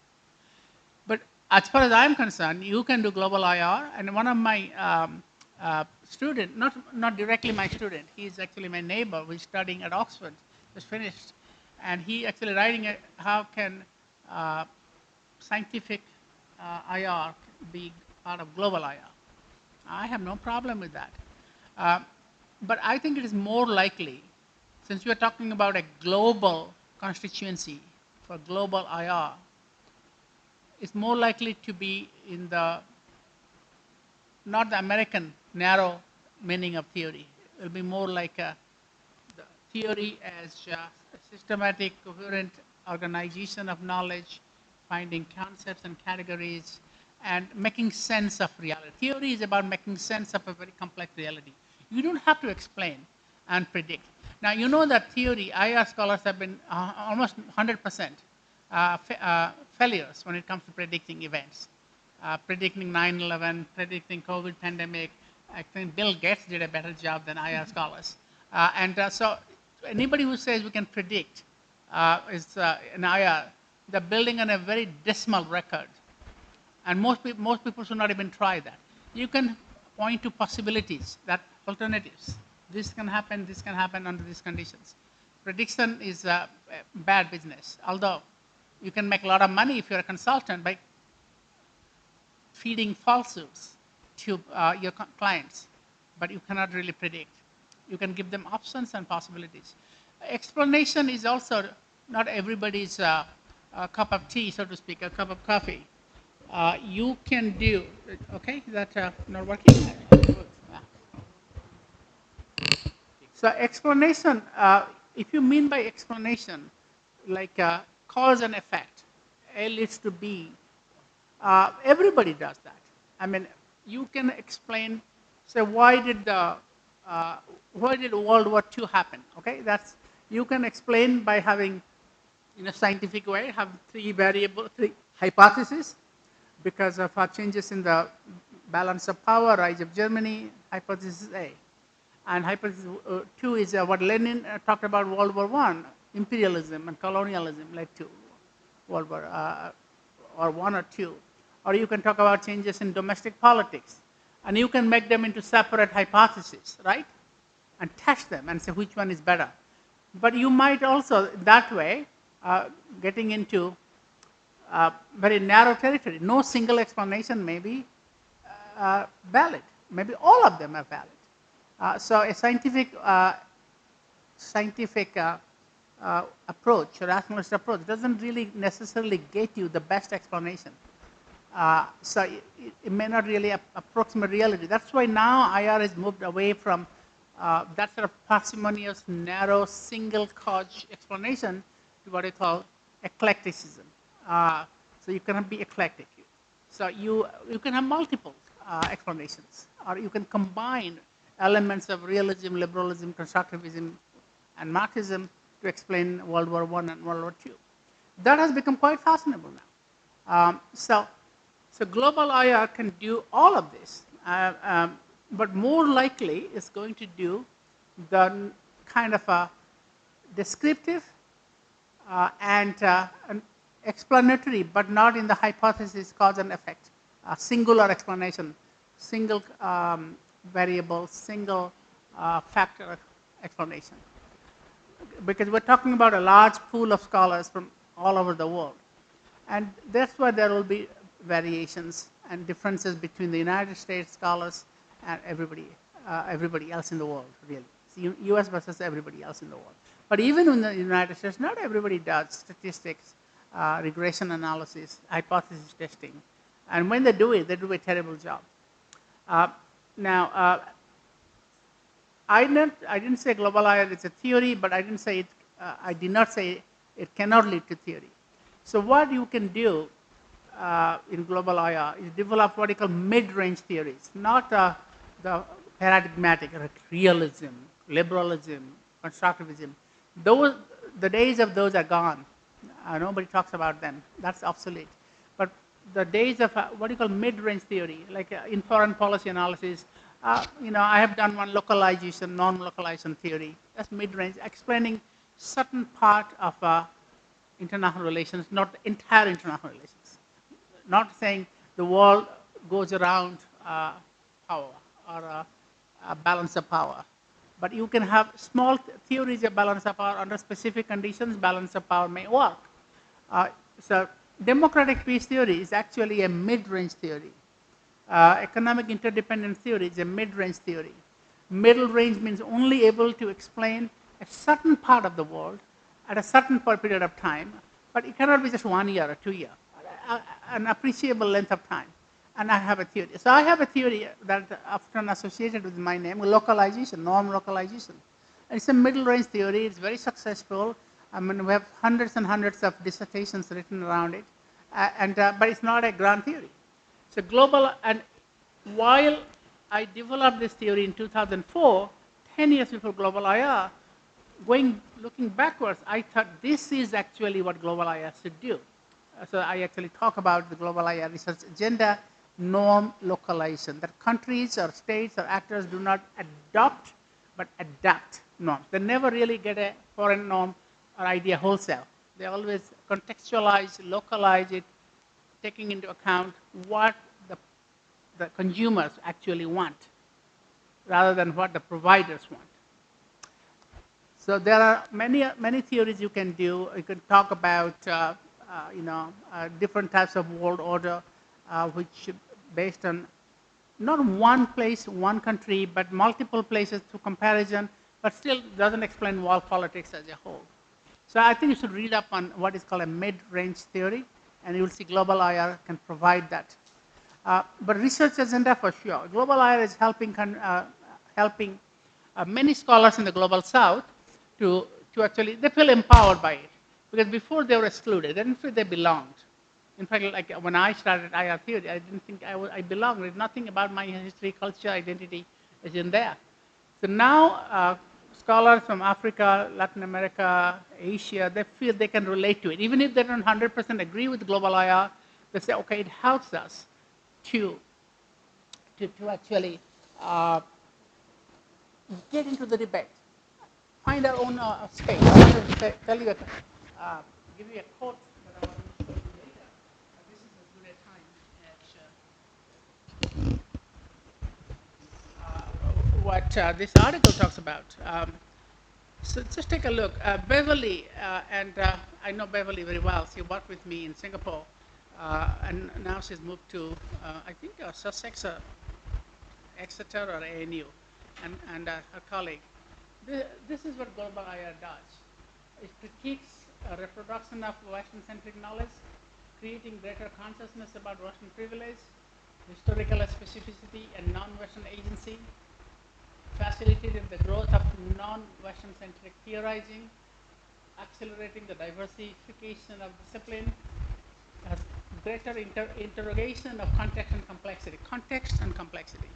But as far as I'm concerned, you can do global IR, and one of my student, not directly my student, he's actually my neighbor who's studying at Oxford, just finished, and he actually writing how can scientific IR be part of global IR. I have no problem with that. But I think it is more likely, since we are talking about a global constituency for global IR, it's more likely to be in the, not the American narrow meaning of theory. It will be more like the theory as a systematic, coherent organization of knowledge, finding concepts and categories, and making sense of reality. Theory is about making sense of a very complex reality. You don't have to explain and predict. Now, you know that theory, IR scholars have been almost 100% failures when it comes to predicting events. Predicting 9/11, predicting COVID pandemic. I think Bill Gates did a better job than IR scholars. So anybody who says we can predict is an IR, they're building on a very dismal record. And most people should not even try that. You can point to possibilities, that alternatives. This can happen under these conditions. Prediction is a bad business, although you can make a lot of money if you're a consultant by feeding falsehoods to your clients, but you cannot really predict. You can give them options and possibilities. Explanation is also not everybody's cup of tea, so to speak, a cup of coffee. You can do, okay, is that not working? Yeah. So explanation, if you mean by explanation, like cause and effect, A leads to B, everybody does that. I mean, you can explain, say, why did World War II happen? Okay, you can explain by having, in a scientific way, have three hypotheses because of changes in the balance of power, rise of Germany, hypothesis A. And hypothesis 2 is what Lenin talked about World War I, imperialism and colonialism led to World War or one or two. Or you can talk about changes in domestic politics. And you can make them into separate hypotheses, right? And test them and say which one is better. But you might also, that way, getting into very narrow territory. No single explanation may be valid. Maybe all of them are valid. So a scientific approach, a rationalist approach, doesn't really necessarily get you the best explanation. So it may not really approximate reality. That's why now IR has moved away from that sort of parsimonious, narrow, single cause explanation to what I call eclecticism. So you cannot be eclectic. So you can have multiple explanations, or you can combine elements of realism, liberalism, constructivism, and Marxism to explain World War I and World War II. That has become quite fashionable now. So global IR can do all of this, but more likely it's going to do the kind of a descriptive and explanatory, but not in the hypothesis, cause and effect, singular explanation, single variable, single factor explanation. Because we're talking about a large pool of scholars from all over the world. And that's why there will be variations and differences between the United States scholars and everybody else in the world, really. So US versus everybody else in the world. But even in the United States, not everybody does statistics, regression analysis, hypothesis testing. And when they do a terrible job. Now, I didn't say global IR is a theory, but I didn't say it. I did not say it cannot lead to theory. So what you can do in global IR is develop what you call mid-range theories, not the paradigmatic, like realism, liberalism, constructivism. The days of those are gone. Nobody talks about them. That's obsolete. But the days of what you call mid-range theory, like in foreign policy analysis, I have done one localization, non-localization theory. That's mid-range, explaining certain part of international relations, not the entire international relations. Not saying the world goes around power or a balance of power. But you can have small theories of balance of power under specific conditions, balance of power may work. So democratic peace theory is actually a mid-range theory. Economic interdependence theory is a mid-range theory. Middle range means only able to explain a certain part of the world at a certain period of time, but it cannot be just 1 year or 2 years, an appreciable length of time. And I have a theory. So I have a theory that often associated with my name, localization, norm localization. And it's a middle range theory. It's very successful. I mean, we have hundreds and hundreds of dissertations written around it, but it's not a grand theory. So global, and while I developed this theory in 2004, 10 years before global IR, looking backwards, I thought this is actually what global IR should do. So I actually talk about the global IR research agenda, norm localization, that countries or states or actors do not adopt, but adapt norms. They never really get a foreign norm or idea wholesale. They always contextualize, localize it, taking into account what the consumers actually want, rather than what the providers want. So there are many theories you can do. You can talk about different types of world order, which based on not one place, one country, but multiple places through comparison, but still doesn't explain world politics as a whole. So I think you should read up on what is called a mid-range theory, and you'll see global IR can provide that. But research agenda for sure. Global IR is helping many scholars in the global south to actually, they feel empowered by it. Because before they were excluded, they didn't feel they belonged. In fact, like when I started IR theory, I didn't think I belonged. There's nothing about my history, culture, identity is in there. So now scholars from Africa, Latin America, Asia, they feel they can relate to it. Even if they don't 100% agree with global IR, they say, okay, it helps us to actually get into the debate, find our own space. I'll tell you, give you a quote that I want to what this article talks about. So just take a look. Beverly, and I know Beverly very well. She worked with me in Singapore, and now she's moved to, I think, Sussex, Exeter, or ANU, and her colleague. This is what Global IR does. It critiques reproduction of Western-centric knowledge, creating greater consciousness about Western privilege, historical specificity, and non-Western agency, facilitated the growth of non-Western centric theorizing, accelerating the diversification of discipline, greater interrogation of context and complexity. Context and complexity.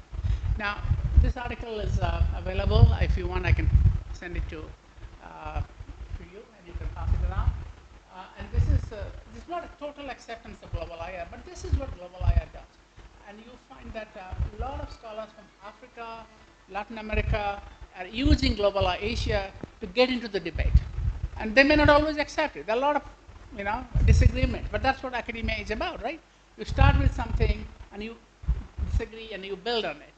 Now, this article is available. If you want, I can send it to you, and you can pass it around. And this is not a total acceptance of Global IR, but this is what Global IR does. And you find that a lot of scholars from Africa, Latin America are using Global Asia to get into the debate. And they may not always accept it. There are a lot of disagreement, but that's what academia is about, right? You start with something and you disagree and you build on it.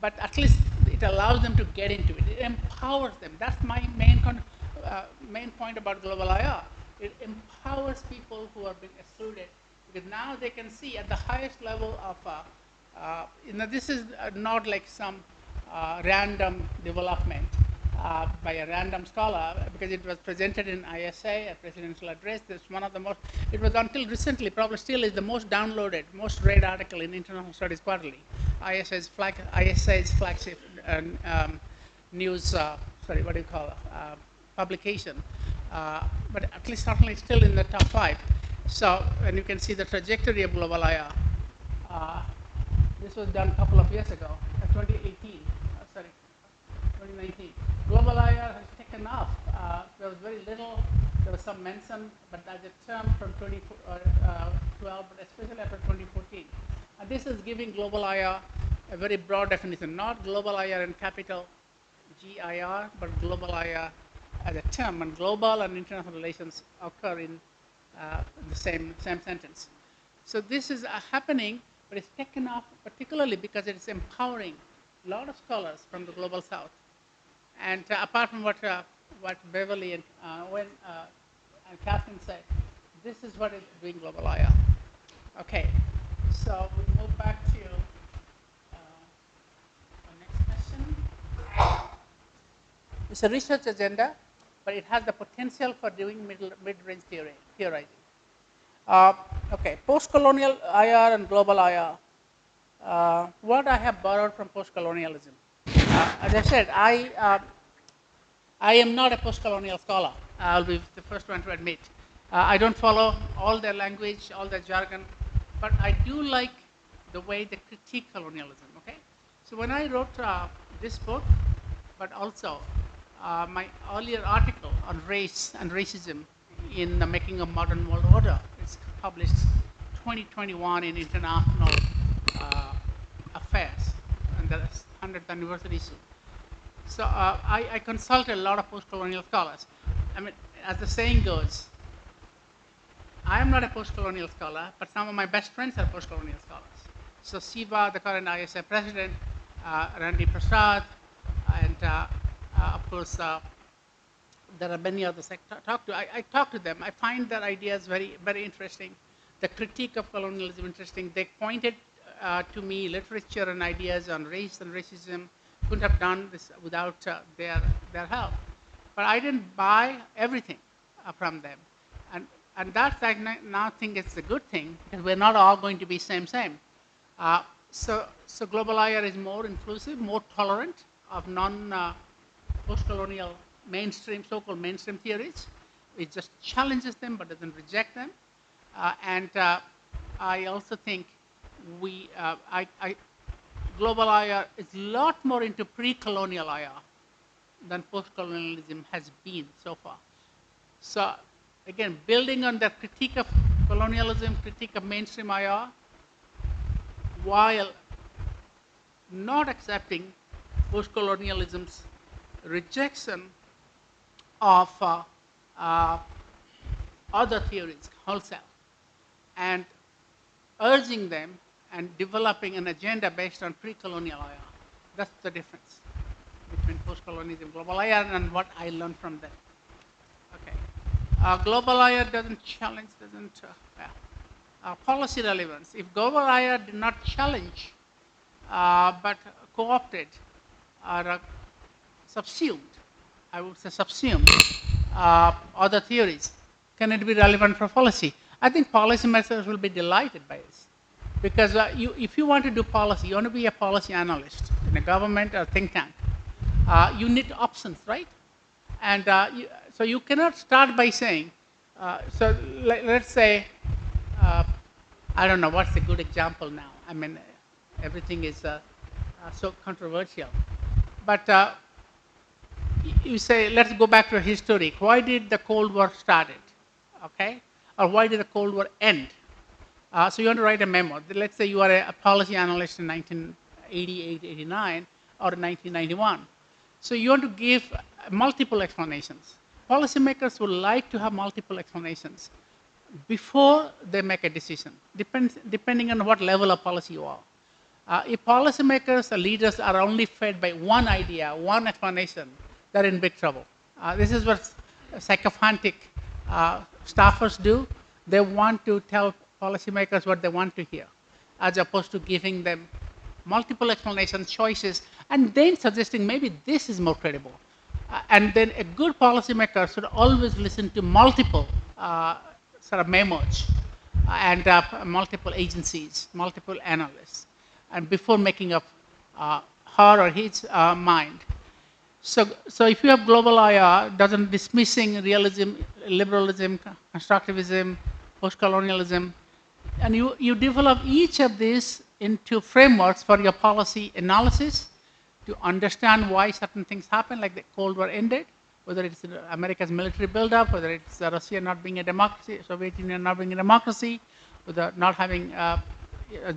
But at least it allows them to get into it. It empowers them. That's my main point about Global IR. It empowers people who are being excluded, because now they can see at the highest level of, this is not like some random development by a random scholar, because it was presented in ISA, a presidential address. It's one of the most, it was until recently, probably still is the most downloaded, most read article in International Studies Quarterly. ISA's flagship news, publication. But at least certainly still in the top 5. So, and you can see the trajectory of Global IR. This was done a couple of years ago, 2019. Global IR has taken off. There was very little, there was some mention, but as a term from 2012, but especially after 2014. And this is giving Global IR a very broad definition, not Global IR in capital GIR, but Global IR as a term, and global and international relations occur in the same sentence. So this is happening, but it's taken off particularly because it's empowering a lot of scholars from the global south. And apart from what Beverly and Owen and Catherine said, this is what is doing Global IR. Okay, so we move back to our next question. It's a research agenda, but it has the potential for doing mid-range theorizing. Okay, post-colonial IR and Global IR. What I have borrowed from post-colonialism. As I said, I am not a post-colonial scholar. I'll be the first one to admit. I don't follow all their language, all their jargon, but I do like the way they critique colonialism, okay? So when I wrote this book, but also my earlier article on race and racism in the Making of Modern World Order, it's published 2021 in International Affairs, and the 100th anniversary issue. So I consulted a lot of post-colonial scholars. I mean, as the saying goes, I am not a post-colonial scholar, but some of my best friends are post-colonial scholars. So Siva, the current ISA president, Randy Prasad, and of course, there are many others I talk to. I talk to them. I find their ideas very, very interesting. The critique of colonialism interesting. They pointed to me literature and ideas on race and racism. Couldn't have done this without their help. But I didn't buy everything from them. And that's, I now think it's a good thing, because we're not all going to be same. So Global IR is more inclusive, more tolerant of post-colonial mainstream, so-called mainstream theories. It just challenges them but doesn't reject them. And I also think Global IR is a lot more into pre-colonial IR than post-colonialism has been so far. So again, building on the critique of colonialism, critique of mainstream IR, while not accepting post-colonialism's rejection of other theories wholesale, and urging them and developing an agenda based on pre-colonial IR. That's the difference. between post-colonialism, global IR, and what I learned from them. Okay. Global IR doesn't challenge, policy relevance. If global IR did not challenge, but co-opted or subsumed, I would say subsumed other theories, can it be relevant for policy? I think policymakers will be delighted by this. Because if you want to do policy, you want to be a policy analyst in a government or think tank, you need options, right? And so you cannot start by saying, let's say, I don't know, what's a good example now? I mean, everything is so controversial. But you say, let's go back to history. Why did the Cold War started? Okay? Or why did the Cold War end? So you want to write a memo. Let's say you are a policy analyst in 1988, 89, or 1991. So you want to give multiple explanations. Policymakers would like to have multiple explanations before they make a decision, depending on what level of policy you are. If policymakers or leaders are only fed by one idea, one explanation, they're in big trouble. This is what sycophantic staffers do. They want to tell policymakers what they want to hear, as opposed to giving them multiple explanations, choices, and then suggesting maybe this is more credible. And then a good policymaker should always listen to multiple sort of memos and multiple agencies, multiple analysts, and before making up her or his mind. So if you have global IR, doesn't dismissing realism, liberalism, constructivism, post-colonialism, and you develop each of these into frameworks for your policy analysis to understand why certain things happen, like the Cold War ended, whether it's America's military buildup, whether it's Russia not being a democracy, Soviet Union not being a democracy, whether not having,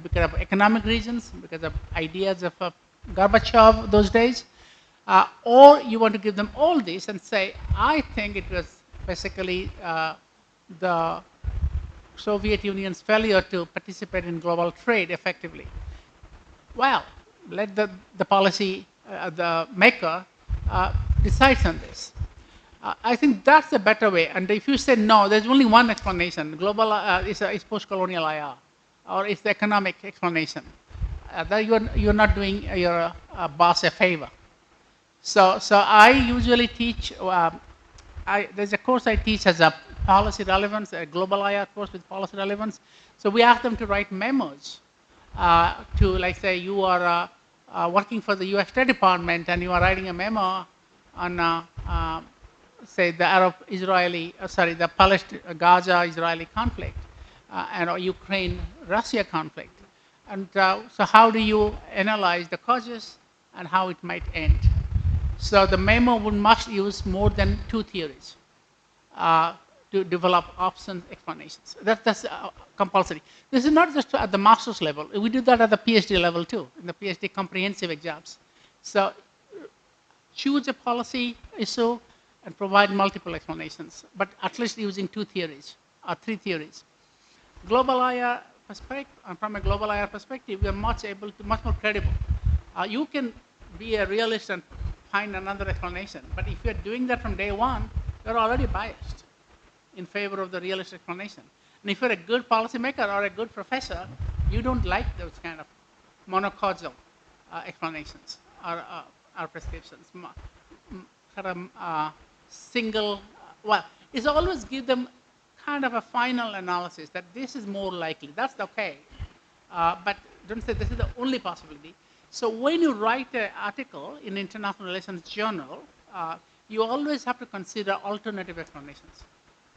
because of economic reasons, because of ideas of Gorbachev those days, or you want to give them all this and say, I think it was basically the Soviet Union's failure to participate in global trade effectively. Well, let the policy, the maker, decides on this. I think that's a better way. And if you say no, there's only one explanation. Global is post-colonial IR, or it's the economic explanation. That you're not doing your boss a favor. So I usually teach. There's a course I teach as a policy relevance, a global IR course with policy relevance. So we ask them to write memos to, like, say, you are working for the U.S. State Department and you are writing a memo on, say, the the Gaza-Israeli conflict and Ukraine-Russia conflict. And so how do you analyze the causes and how it might end? So the memo must use more than two theories to develop options explanations. That's compulsory. This is not just at the master's level. We do that at the PhD level too, in the PhD comprehensive exams. So choose a policy issue and provide multiple explanations, but at least using two theories or three theories. Global IR perspective, from a global IR perspective, we are much more credible. You can be a realist and find another explanation, but if you're doing that from day one, you're already biased in favor of the realist explanation. And if you're a good policymaker or a good professor, you don't like those kind of monocausal explanations or prescriptions. Sort of single, well, it's always give them kind of a final analysis that this is more likely. That's okay. But don't say this is the only possibility. So when you write an article in International Relations Journal, you always have to consider alternative explanations.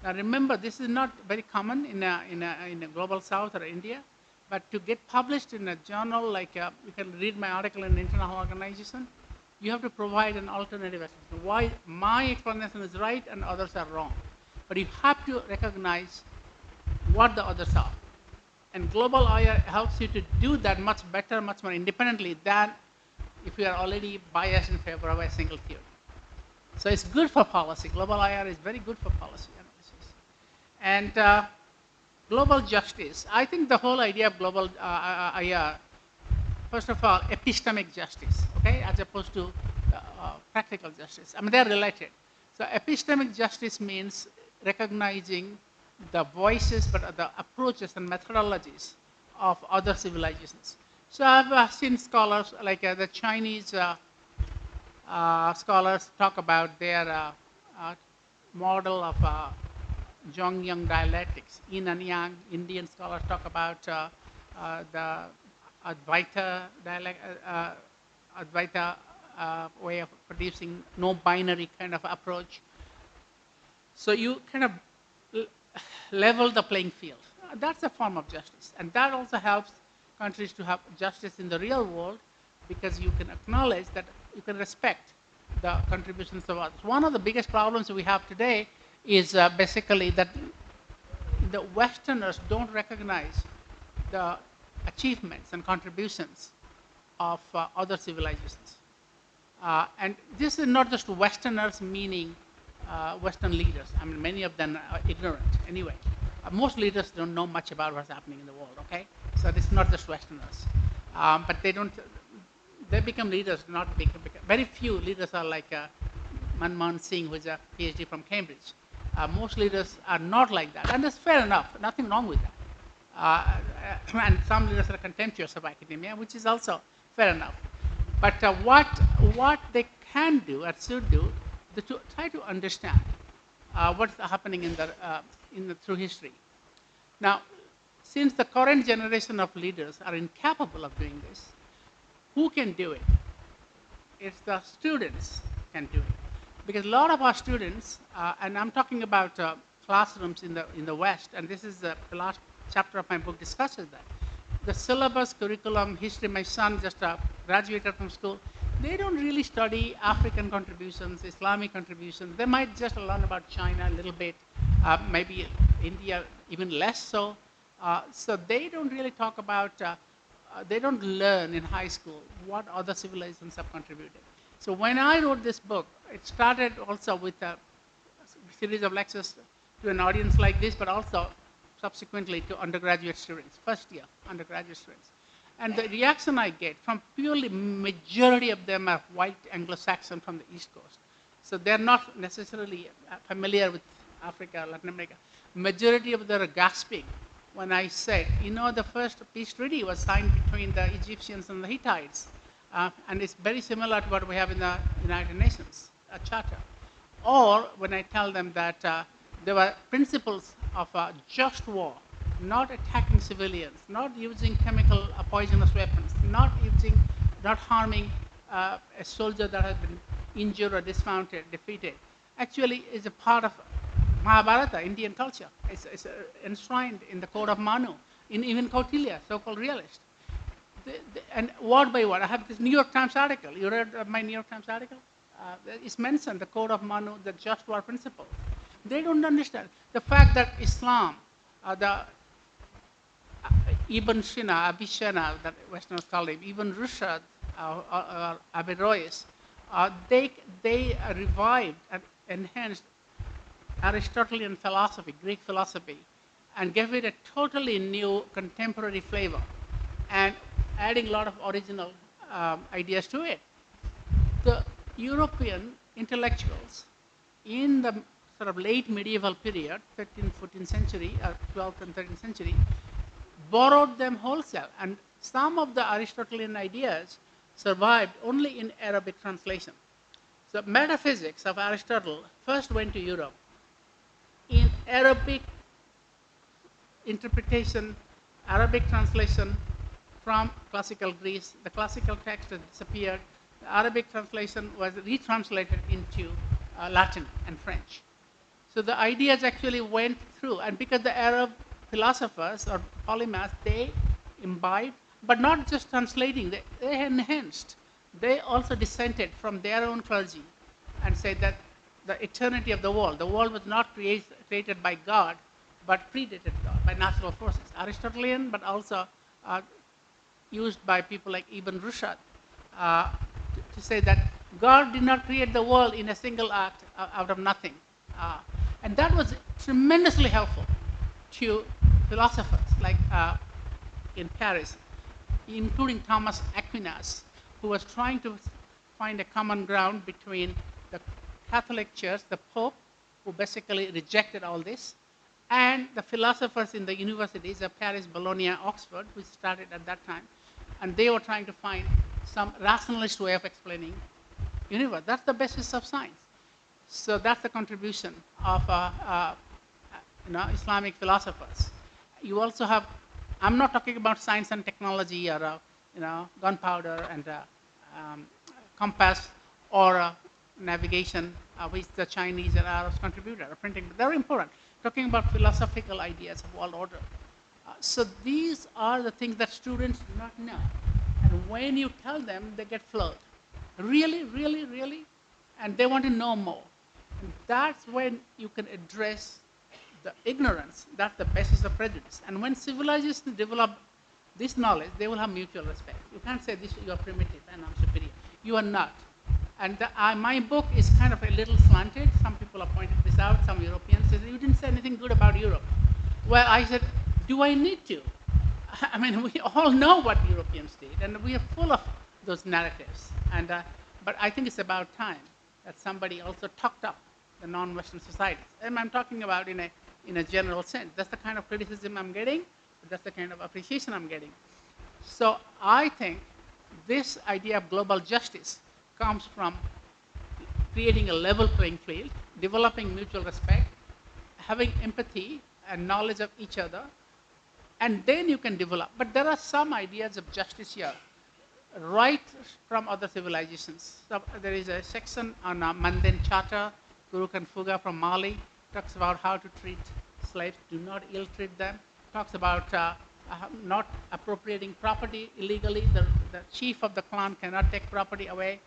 Now remember, this is not very common in a global South or India, but to get published in a journal, like you can read my article in an international organization, you have to provide an alternative explanation. Why my explanation is right and others are wrong. But you have to recognize what the others are. And global IR helps you to do that much better, much more independently than if you are already biased in favor of a single theory. So it's good for policy. Global IR is very good for policy analysis. And global justice. I think the whole idea of global IR, first of all, epistemic justice, okay, as opposed to practical justice. I mean, they're related. So epistemic justice means recognizing the voices, but the approaches and methodologies of other civilizations. So I've seen scholars like the Chinese scholars talk about their model of Zhongyang dialectics. Yin and Yang, Indian scholars talk about the Advaita dialect, Advaita way of producing no binary kind of approach. So you kind of level the playing field. That's a form of justice. And that also helps countries to have justice in the real world, because you can acknowledge that you can respect the contributions of others. One of the biggest problems we have today is basically that the Westerners don't recognize the achievements and contributions of other civilizations. And this is not just Westerners, meaning Western leaders. I mean, many of them are ignorant anyway. Most leaders don't know much about what's happening in the world, okay? So this is not just Westerners. But they become leaders, not become, very few leaders are like Manmohan Singh, who is a PhD from Cambridge. Most leaders are not like that, and that's fair enough, nothing wrong with that. And some leaders are contemptuous of academia, which is also fair enough. But what they can do and should do is to try to understand what's happening through history. Now, since the current generation of leaders are incapable of doing this, who can do it? It's the students can do it. Because a lot of our students, and I'm talking about classrooms in the West, and this is the last chapter of my book discusses that. The syllabus, curriculum, history, my son just graduated from school, they don't really study African contributions, Islamic contributions. They might just learn about China a little bit, maybe India even less so. So they don't really talk about, they don't learn in high school what other civilizations have contributed. So when I wrote this book, it started also with a series of lectures to an audience like this, but also subsequently to undergraduate students, first year undergraduate students. And the reaction I get from purely majority of them are white Anglo-Saxon from the East Coast. So they're not necessarily familiar with Africa, Latin America. Majority of them are gasping when I said, you know, the first peace treaty was signed between the Egyptians and the Hittites. And it's very similar to what we have in the United Nations Charter. Or when I tell them that there were principles of just war, not attacking civilians, not using chemical poisonous weapons, not harming a soldier that has been injured or dismounted, defeated, actually is a part of Mahabharata, Indian culture. It's enshrined in the Code of Manu, in even Kautilya, so-called realist. And word by word, I have this New York Times article. You read my New York Times article? It's mentioned, the Code of Manu, the just war principle. They don't understand the fact that Islam, the Ibn Sina, Abishana, that Westerners call him, Ibn Rushd, or Averroes, they revived and enhanced Aristotelian philosophy, Greek philosophy, and gave it a totally new contemporary flavor, and adding a lot of original ideas to it. The European intellectuals in the sort of late medieval period, 13th, 14th century, 12th and 13th century, borrowed them wholesale. And some of the Aristotelian ideas survived only in Arabic translation. So metaphysics of Aristotle first went to Europe. In Arabic interpretation, Arabic translation from classical Greece, the classical text has disappeared. The Arabic translation was retranslated into Latin and French. So the ideas actually went through, and because the Arab philosophers or polymaths, they imbibed, but not just translating, they enhanced. They also dissented from their own clergy and said that the eternity of the world was not created by God, but predated God, by natural forces. Aristotelian, but also used by people like Ibn Rushd to say that God did not create the world in a single act out of nothing. And that was tremendously helpful to philosophers like in Paris, including Thomas Aquinas, who was trying to find a common ground between the Catholic Church, the Pope, who basically rejected all this, and the philosophers in the universities of Paris, Bologna, Oxford, which started at that time, and they were trying to find some rationalist way of explaining universe. That's the basis of science. So that's the contribution of Islamic philosophers. You also have, I'm not talking about science and technology or gunpowder and compass or navigation, which the Chinese and Arabs contributed, or printing. But they're important. Talking about philosophical ideas of world order. So these are the things that students do not know. And when you tell them, they get floored. Really, really, really? And they want to know more. And that's when you can address the ignorance. That's the basis of prejudice. And when civilizations develop this knowledge, they will have mutual respect. You can't say this, you are primitive and I'm superior. You are not. And my book is kind of a little slanted. Some people have pointed this out. Some Europeans said, you didn't say anything good about Europe. Well, I said, do I need to? I mean, we all know what Europeans did, and we are full of those narratives. And, but I think it's about time that somebody also talked up the non-Western societies. And I'm talking about in a general sense. That's the kind of criticism I'm getting. That's the kind of appreciation I'm getting. So I think this idea of global justice comes from creating a level playing field, developing mutual respect, having empathy and knowledge of each other, and then you can develop. But there are some ideas of justice here, right from other civilizations. So there is a section on Manden Charter, Guru Kanfuga from Mali, talks about how to treat slaves, do not ill-treat them, talks about not appropriating property illegally. The chief of the clan cannot take property away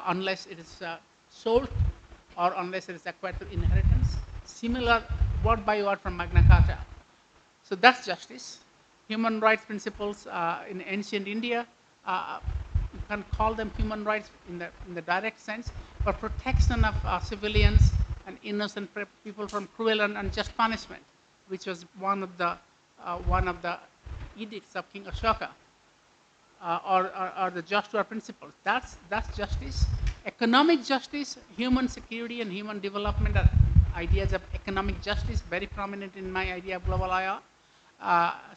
unless it is sold or unless it is acquired through inheritance. Similar word by word from Magna Carta. So that's justice. Human rights principles in ancient India, you can call them human rights in the direct sense, but protection of civilians and innocent people from cruel and unjust punishment, which was one of the edicts of King Ashoka, or the just war principles. That's justice. Economic justice, human security, and human development are ideas of economic justice, very prominent in my idea of global IR.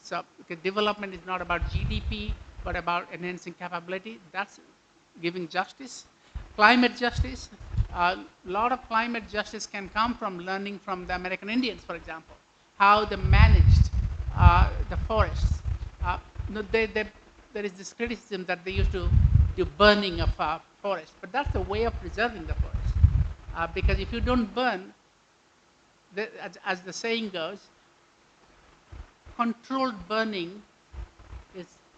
So development is not about GDP, but about enhancing capability. That's giving justice. Climate justice, a lot of climate justice can come from learning from the American Indians, for example, how they managed the forests. There is this criticism that they used to do burning of forests, but that's a way of preserving the forest. Because if you don't burn, as the saying goes, controlled burning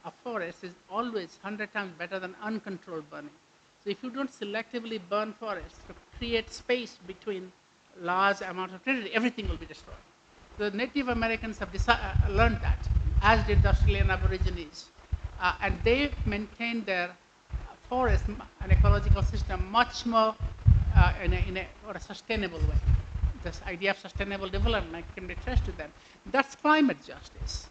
of forest is always 100 times better than uncontrolled burning. So if you don't selectively burn forests to create space between large amounts of territory, everything will be destroyed. The Native Americans have learned that, as did the Australian Aborigines. And they maintained their forest and ecological system much more in a sustainable way. This idea of sustainable development can be traced to them. That's climate justice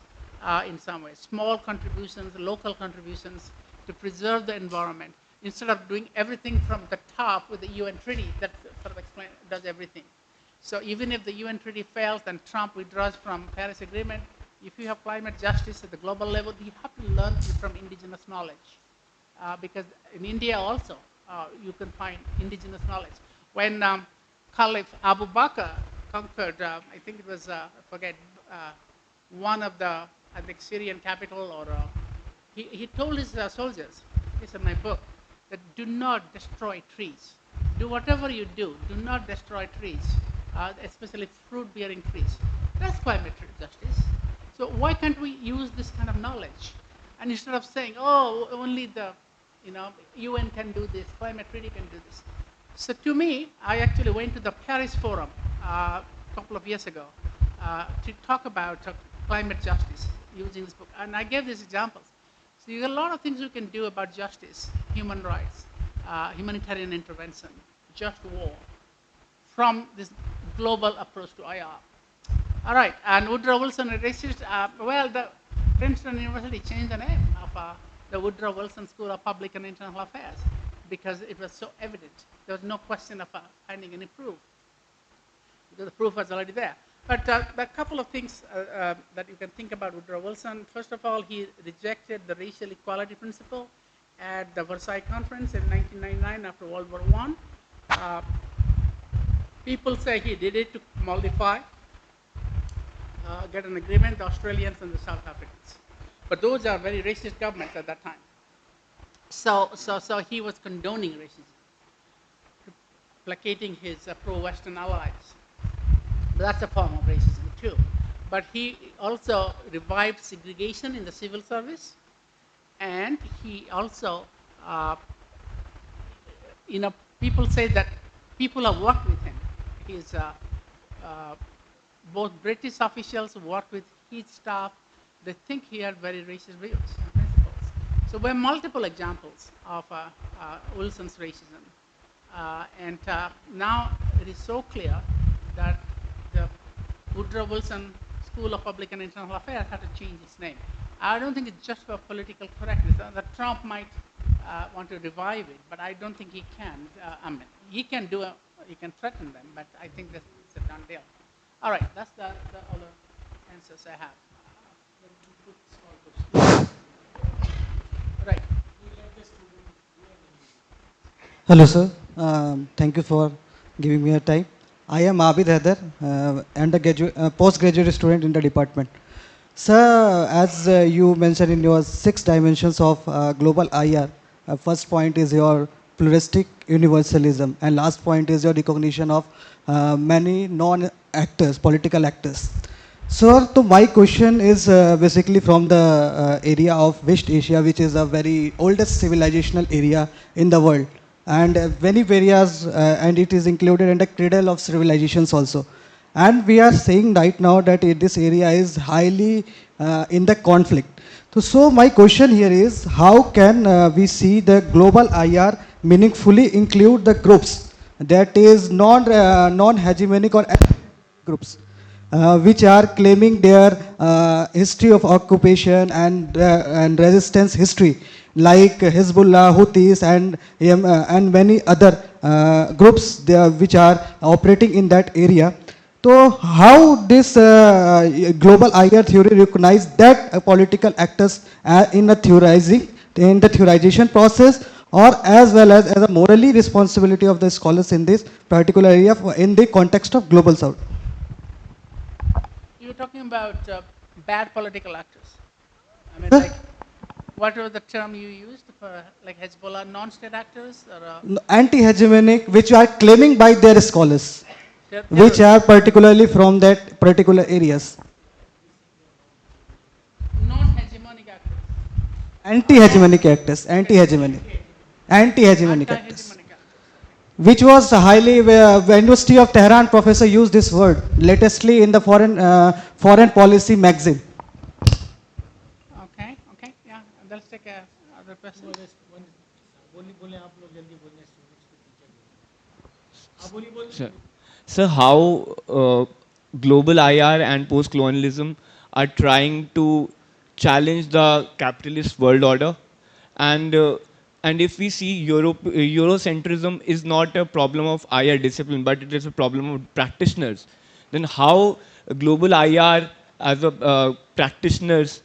in some ways. Small contributions, local contributions to preserve the environment instead of doing everything from the top with the UN treaty that sort of does everything. So even if the UN treaty fails and Trump withdraws from Paris Agreement, if you have climate justice at the global level, you have to learn from indigenous knowledge. Because in India also, you can find indigenous knowledge. When Caliph Abu Bakr conquered, I think it was, I forget, one of the, I think, Syrian capital, or he told his soldiers, it's in my book, that do not destroy trees. Do whatever you do not destroy trees, especially fruit-bearing trees. That's climate justice. So why can't we use this kind of knowledge? And instead of saying, oh, only the UN can do this, climate treaty can do this. So to me, I actually went to the Paris Forum a couple of years ago to talk about climate justice using this book. And I gave these examples. So you have a lot of things you can do about justice, human rights, humanitarian intervention, just war, from this global approach to IR. All right, and Woodrow Wilson, a racist, well, the Princeton University changed the name of the Woodrow Wilson School of Public and International Affairs. because it was so evident. There was no question of finding any proof. The proof was already there. But there are a couple of things that you can think about Woodrow Wilson. First of all, he rejected the racial equality principle at the Versailles Conference in 1999 after World War I. People say he did it to mollify, get an agreement, the Australians and the South Africans. But those are very racist governments at that time. So he was condoning racism, placating his pro-Western allies. That's a form of racism too. But he also revived segregation in the civil service, and he also, people say that people have worked with him. He's both British officials who worked with his staff. They think he had very racist views and principles. So we have multiple examples of Wilson's racism. And now it is so clear that the Woodrow Wilson School of Public and International Affairs had to change its name. I don't think it's just for political correctness. That Trump might want to revive it, but I don't think he can. I mean, he can threaten them, but I think that's a done deal. All right, that's the other answers I have. Right. Hello, sir. Thank you for giving me a time. I am Abid Haider, postgraduate student in the department. Sir, as you mentioned in your 6 dimensions of global IR, first point is your pluralistic universalism, and last point is your recognition of many non-actors, political actors. Sir, so my question is basically from the area of West Asia, which is a very oldest civilizational area in the world, and many areas, and it is included in the cradle of civilizations also. And we are saying right now that this area is highly in the conflict. So my question here is, how can we see the global IR meaningfully include the groups that is non-hegemonic or groups, which are claiming their history of occupation and resistance history, like Hezbollah, Houthis, and many other groups which are operating in that area. So how this global IR theory recognize that political actors in the theorization process, or as well as a morally responsibility of the scholars in this particular area in the context of global south? You're talking about bad political actors. I mean, Huh? like, what was the term you used for, like, Hezbollah non-state actors or Anti-hegemonic, which are claiming by their scholars, which terrorists? are particularly from that particular areas. Non-hegemonic actors. Anti-hegemonic actors, anti-hegemonic actors, Anti-hegemonic actors. which was highly, University of Tehran professor used this word latestly in the foreign policy magazine. Okay, okay, yeah. Let's take other question. बोले आप लोग जल्दी बोलने students को teacher आप बोलिए बोलिए Sure. So, how global IR and post colonialism are trying to challenge the capitalist world order? And, uh, and if we see Eurocentrism is not a problem of IR discipline, but it is a problem of practitioners, then how global IR as a practitioners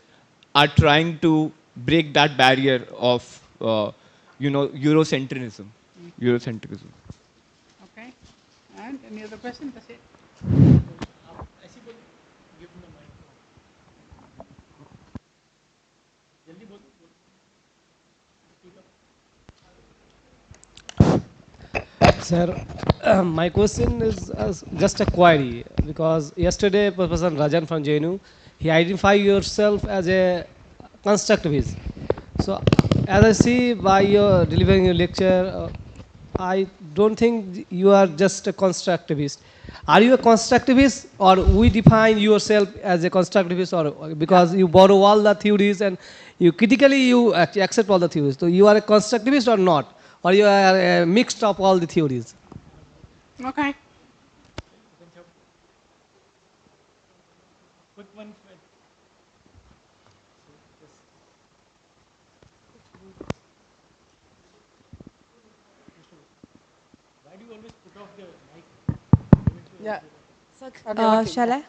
are trying to break that barrier of Eurocentrism? Eurocentrism. Okay. And any other question? That's it. आप ऐसे बोल give the mic जल्दी बोल speak up Sir, my question is just a query, because yesterday Professor Rajan from JNU, he identified yourself as a constructivist. So as I see by your delivering your lecture, I don't think you are just a constructivist. Are you a constructivist, or we define yourself as a constructivist, or because you borrow all the theories and you critically you accept all the theories? So you are a constructivist or not? Or you are a mixed of all the theories? Okay. Quick one always put off the mic. Yeah. Sir, Okay, okay. shall I?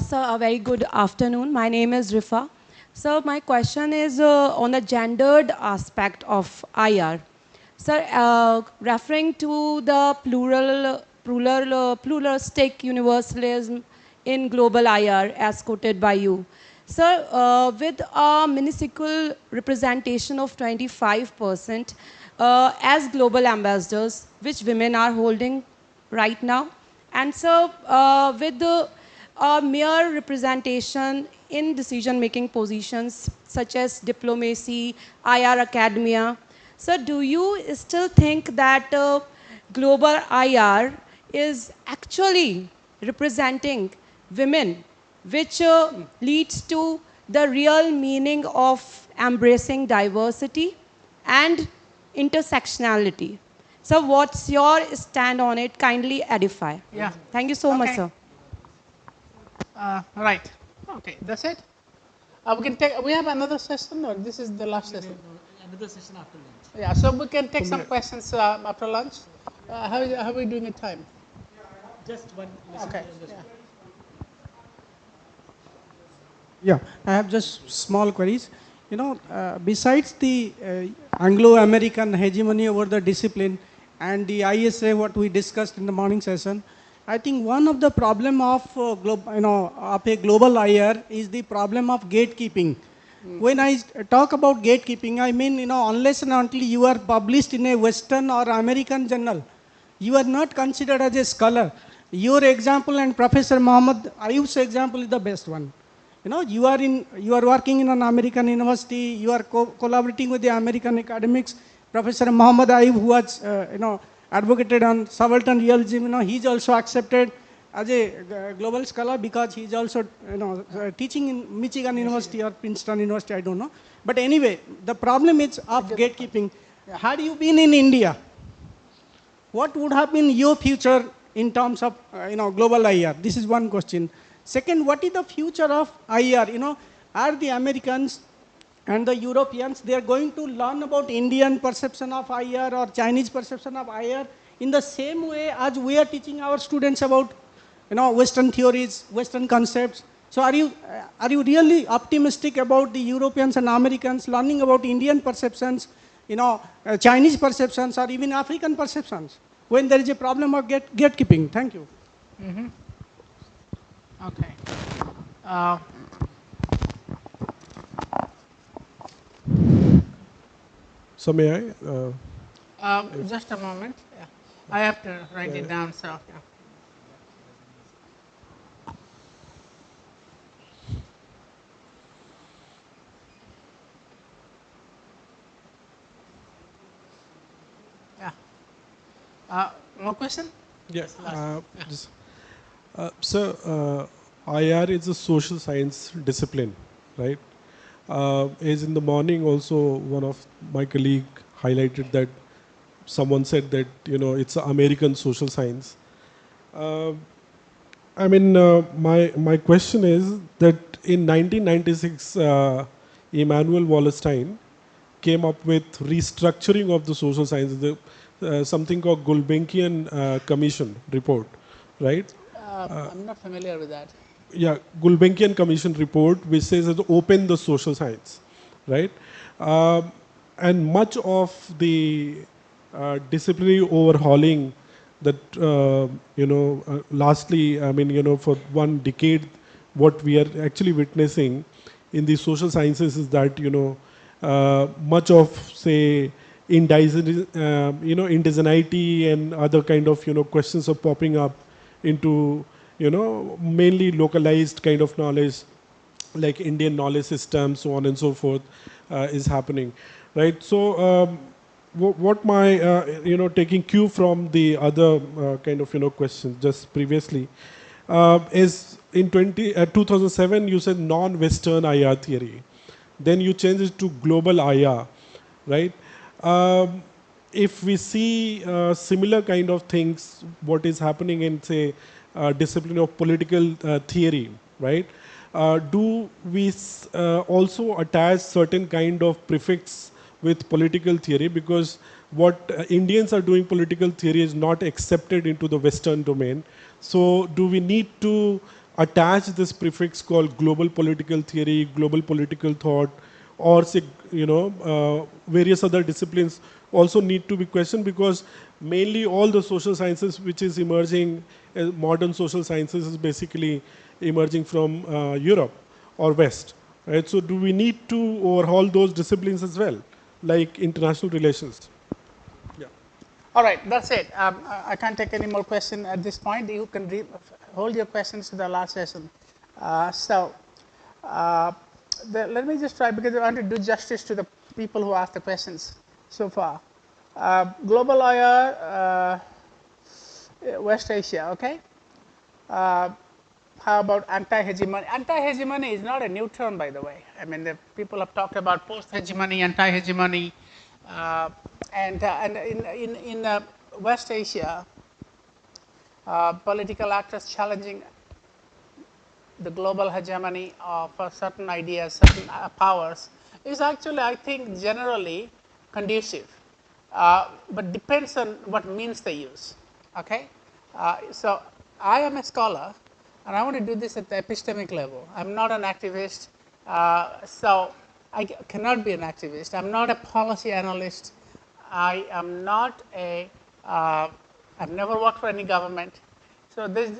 Sir, a very good afternoon. My name is Rifa. Sir, my question is on the gendered aspect of IR. Sir, referring to the pluralistic universalism in global IR as quoted by you. Sir, with a minuscule representation of 25% as global ambassadors, which women are holding right now, and so, with the mere representation in decision-making positions such as diplomacy, IR academia, so do you still think that global IR is actually representing women, which leads to the real meaning of embracing diversity and intersectionality? So what's your stand on it? Kindly edify. Yeah. Thank you so much, Okay. sir. Right. Okay, that's it. We can take. We have another session, or this is the last session. Another session after lunch. Yeah. So we can take some questions after lunch. How are we doing in time? Just one lesson. Okay. on this Yeah. one. Yeah, I have just small queries. You know, besides the Anglo-American hegemony over the discipline and the ISA, what we discussed in the morning session, I think one of the problem of of a global IR is the problem of gatekeeping. When I talk about gatekeeping, I mean, unless and until you are published in a Western or American journal, you are not considered as a scholar. Your example and Professor Muhammad Ayub's example is the best one. You are working in an American university, you are collaborating with the American academics. Professor Muhammad Ayub, who was, advocated on subaltern realism, he's also accepted as a global scholar because he's also, teaching in Michigan University or Princeton University, I don't know. But anyway, the problem is of gatekeeping. Had you been in India, what would have been your future in terms of global IR? This is one question. Second, what is the future of IR? Are the Americans and the Europeans, they are going to learn about Indian perception of IR or Chinese perception of IR in the same way as we are teaching our students about Western theories, Western concepts? So are you really optimistic about the Europeans and Americans learning about Indian perceptions, Chinese perceptions, or even African perceptions when there is a problem of gatekeeping? Thank you. Okay. So may I? Just a moment. Yeah. I have to write it down. So. Yeah. Yeah. More question? Yes. So, IR is a social science discipline, right? As in the morning, also one of my colleague highlighted that someone said that it's American social science. I mean, my question is that in 1996, Immanuel Wallerstein came up with restructuring of the social sciences, something called Gulbenkian Commission report, right? I'm not familiar with that. Yeah, Gulbenkian Commission report, which says that open the social science, right? And much of the disciplinary overhauling that lastly, I mean, for one decade, what we are actually witnessing in the social sciences is that much of, say, indigeneity and other kind of questions are popping up into mainly localized kind of knowledge, like Indian knowledge system, so on and so forth, is happening, right? So what my taking cue from the other kind of questions just previously is in 2007 you said non-Western IR theory, then you changed it to global IR, right? If we see similar kind of things, what is happening in, say, discipline of political theory, right? Do we also attach certain kind of prefix with political theory? Because what Indians are doing political theory is not accepted into the Western domain. So do we need to attach this prefix called global political theory, global political thought, or say, various other disciplines also need to be questioned, because mainly all the social sciences which is emerging, modern social sciences is basically emerging from Europe or West, right? So do we need to overhaul those disciplines as well, like international relations? Yeah. All right, that's it. I can't take any more questions at this point. You can hold your questions to the last session. Let me just try, because I want to do justice to the people who asked the questions so far. Global IR, West Asia, okay? How about anti-hegemony? Anti-hegemony is not a new term, by the way. I mean, the people have talked about post-hegemony, anti-hegemony, and in West Asia, political actors challenging the global hegemony of certain ideas, certain powers, is actually, I think, generally conducive, but depends on what means they use. Okay, so I am a scholar, and I want to do this at the epistemic level. I'm not an activist, so I cannot be an activist. I'm not a policy analyst. I am not a. I've never worked for any government, so this.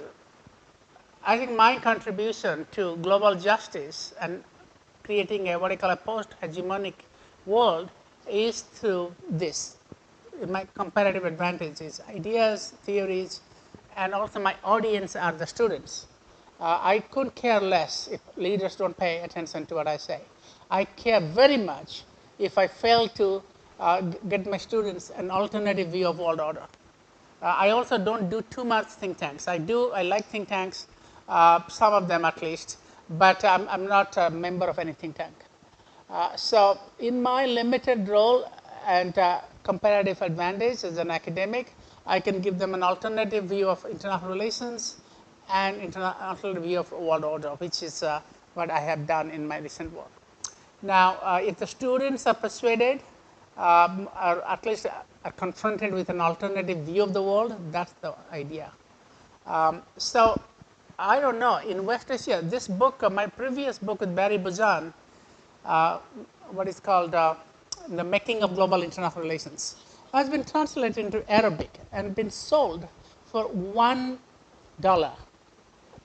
I think my contribution to global justice and creating a what I call a post-hegemonic world is through this. My comparative advantages, ideas, theories, and also my audience are the students. I couldn't care less if leaders don't pay attention to what I say. I care very much if I fail to get my students an alternative view of world order. I also don't do too much think tanks. I like think tanks, some of them at least, but I'm not a member of any think tank. So in my limited role and comparative advantage as an academic, I can give them an alternative view of international relations and alternative view of world order, which is what I have done in my recent work. Now, if the students are persuaded, or at least are confronted with an alternative view of the world, that's the idea. So I don't know, in West Asia, this book, my previous book with Barry Buzan, what is called The Making of Global International Relations, has been translated into Arabic and been sold for $1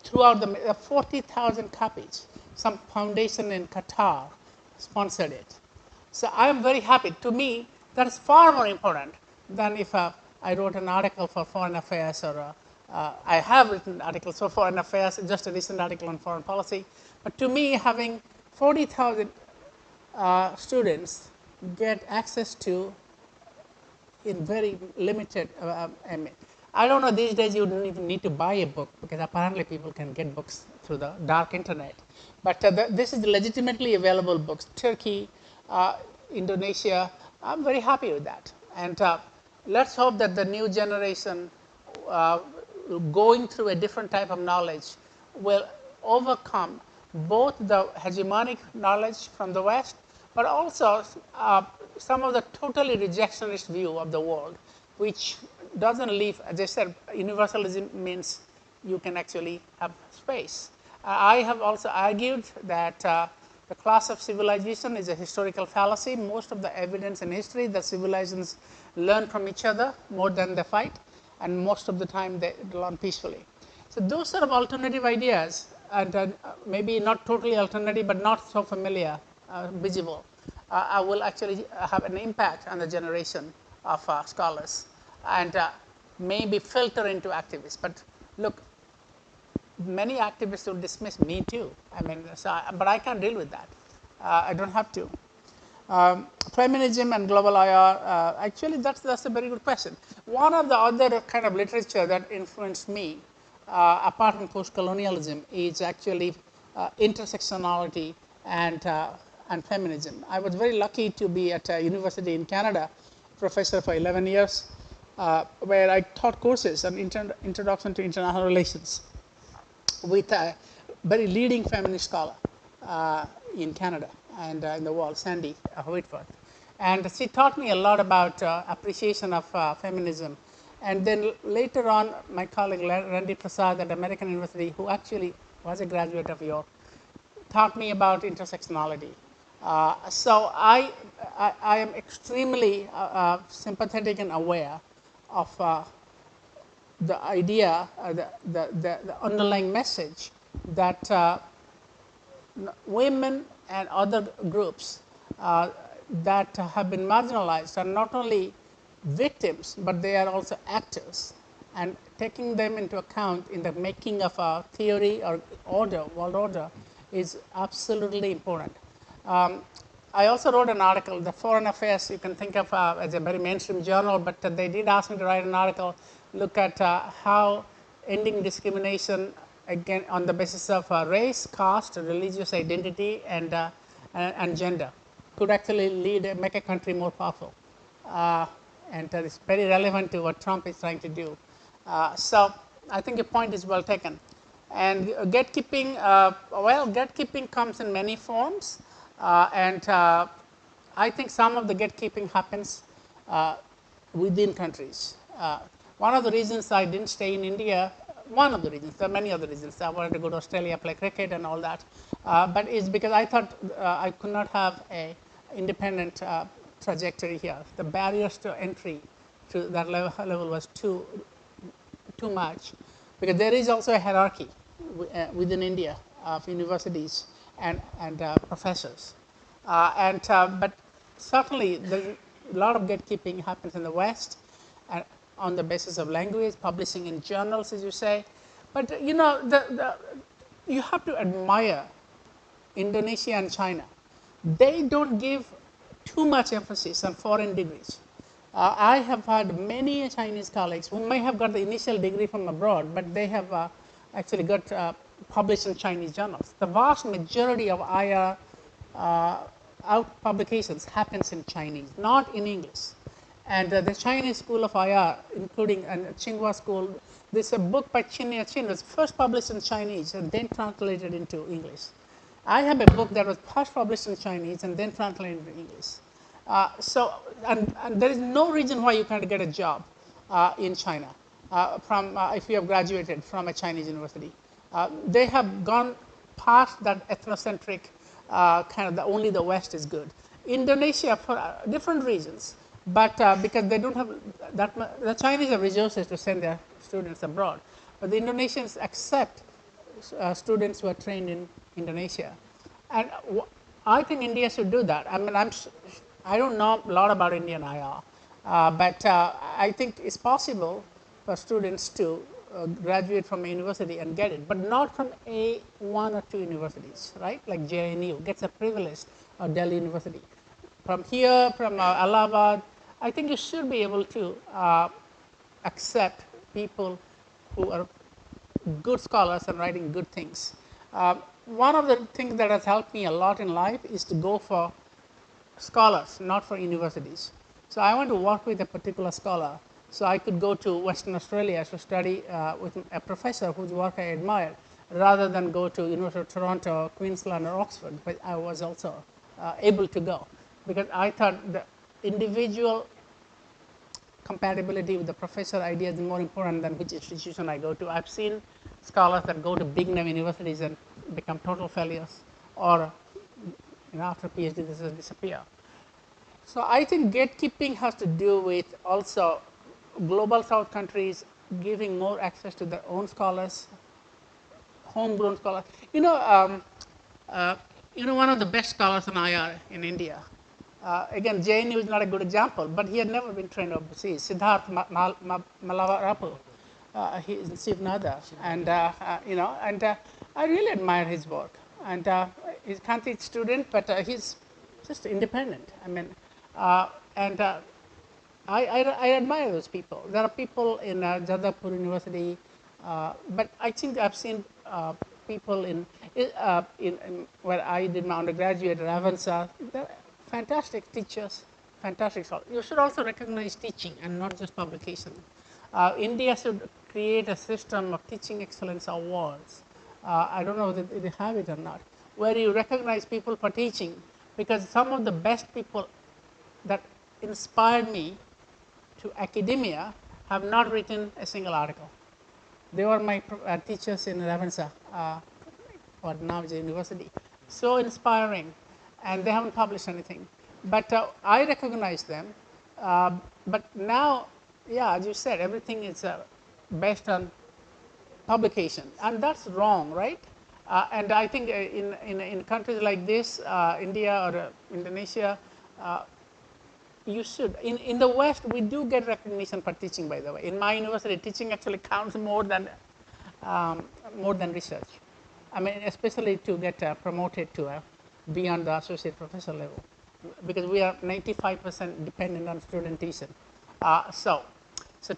throughout the 40,000 copies. Some foundation in Qatar sponsored it. So I am very happy. To me, that is far more important than if I wrote an article for foreign affairs, or I have written articles for foreign affairs, just a recent article on foreign policy. But to me, having 40,000 students get access to in very limited, I don't know, these days you don't even need to buy a book, because apparently people can get books through the dark internet. But this is legitimately available books. Turkey, Indonesia, I'm very happy with that. And let's hope that the new generation going through a different type of knowledge will overcome both the hegemonic knowledge from the West, but also some of the totally rejectionist view of the world, which doesn't leave, as I said, universalism means you can actually have space. I have also argued that the class of civilization is a historical fallacy. Most of the evidence in history, the civilizations learn from each other more than they fight, and most of the time they learn peacefully. So those sort of alternative ideas, and maybe not totally alternative, but not so familiar, visible, will actually have an impact on the generation of scholars, and maybe filter into activists. But look, many activists will dismiss me too. I mean, but I can't deal with that. I don't have to. Feminism and global IR, actually that's a very good question. One of the other kind of literature that influenced me, apart from post-colonialism, is actually intersectionality and feminism. I was very lucky to be at a university in Canada, professor for 11 years, where I taught courses on introduction to international relations with a very leading feminist scholar in Canada and in the world, Sandy Whitworth. And she taught me a lot about appreciation of feminism. And then later on, my colleague Randy Prasad at American University, who actually was a graduate of York, taught me about intersectionality. So I am extremely sympathetic and aware of the idea, the underlying message that women and other groups that have been marginalized are not only victims, but they are also actors. And taking them into account in the making of a theory or order, world order, is absolutely important. I also wrote an article, the Foreign Affairs, you can think of as a very mainstream journal, but they did ask me to write an article, look at how ending discrimination again on the basis of race, caste, religious identity, and gender could actually make a country more powerful. And that is very relevant to what Trump is trying to do. So I think your point is well taken. And gatekeeping, well, gatekeeping comes in many forms. And I think some of the gatekeeping happens within countries. One of the reasons I didn't stay in India, one of the reasons, there are many other reasons. I wanted to go to Australia, play cricket and all that. But it's because I thought I could not have a independent trajectory here. The barriers to entry to that level was too much, because there is also a hierarchy within India of universities and professors. But certainly a lot of gatekeeping happens in the West on the basis of language, publishing in journals, as you say. But you know, you have to admire Indonesia and China. They don't give too much emphasis on foreign degrees. I have had many Chinese colleagues who may have got the initial degree from abroad, but they have actually got published in Chinese journals. The vast majority of IR out publications happens in Chinese, not in English. And the Chinese school of IR, including Tsinghua school, there's a book by Qin Chin was first published in Chinese and then translated into English. I have a book that was first published in Chinese and then translated into English. And there is no reason why you can't get a job in China if you have graduated from a Chinese university. They have gone past that ethnocentric kind of only the West is good. Indonesia, for different reasons, but because they don't have the Chinese have resources to send their students abroad, but the Indonesians accept students who are trained in Indonesia. And I think India should do that. I mean, I don't know a lot about Indian IR, but I think it's possible for students to graduate from a university and get it, but not from one or two universities, right? Like JNU gets a privilege of Delhi University. From here, from Allahabad, I think you should be able to accept people who are good scholars and writing good things. One of the things that has helped me a lot in life is to go for scholars, not for universities. So I want to work with a particular scholar. So I could go to Western Australia to study with a professor whose work I admire, rather than go to University of Toronto, Queensland, or Oxford. But I was also able to go because I thought the individual compatibility with the professor idea is more important than which institution I go to. I've seen scholars that go to big name universities and become total failures, or after PhD they just disappear. So I think gatekeeping has to do with also global South countries giving more access to their own scholars, homegrown scholars. One of the best scholars in IR in India. Again, JNU is not a good example, but he had never been trained overseas. Siddharth Malavarapu, he is in Sivnada, and I really admire his work. And he's a Kanti student, but he's just independent. I mean, I admire those people. There are people in Jadavpur University, but I think I've seen people in where I did my undergraduate at Avanza. They're fantastic teachers, fantastic scholars. You should also recognize teaching and not just publication. India should create a system of teaching excellence awards. I don't know whether they have it or not, where you recognize people for teaching, because some of the best people that inspired me to academia have not written a single article. They were my teachers in Ravensa, or now the university. So inspiring, and they haven't published anything. But I recognize them. But now, yeah, as you said, everything is based on publication, and that's wrong, right? And I think in countries like this, India or Indonesia, you should. In the West, we do get recognition for teaching, by the way. In my university, teaching actually counts more than research. I mean, especially to get promoted to beyond the associate professor level, because we are 95% dependent on student tuition. So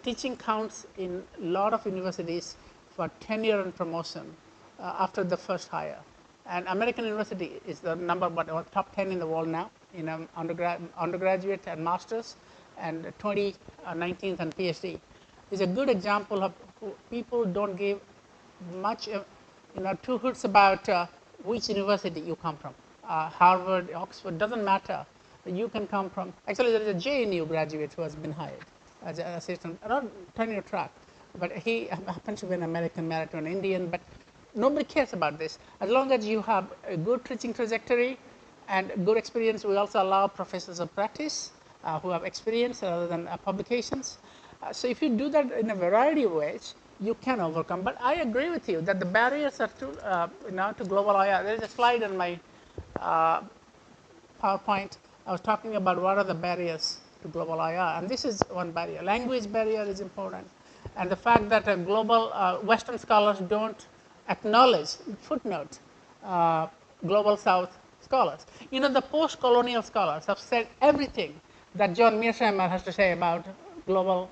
teaching counts in a lot of universities for tenure and promotion after the first hire. And American University is the number one, or top 10 in the world now in undergraduate and masters, and 2019th and PhD. Is a good example of people don't give much, two hoots about which university you come from. Harvard, Oxford, doesn't matter. You can come from, actually there is a JNU graduate who has been hired as an assistant, not tenure track, but he happens to be an American, married to an Indian, but nobody cares about this. As long as you have a good teaching trajectory and good experience, we also allow professors of practice who have experience rather than publications. So if you do that in a variety of ways, you can overcome. But I agree with you that the barriers are to global IR. There is a slide in my PowerPoint. I was talking about what are the barriers to global IR, and this is one barrier. Language barrier is important, and the fact that global Western scholars don't acknowledge, footnote, global South scholars. The post-colonial scholars have said everything that John Mearsheimer has to say about global,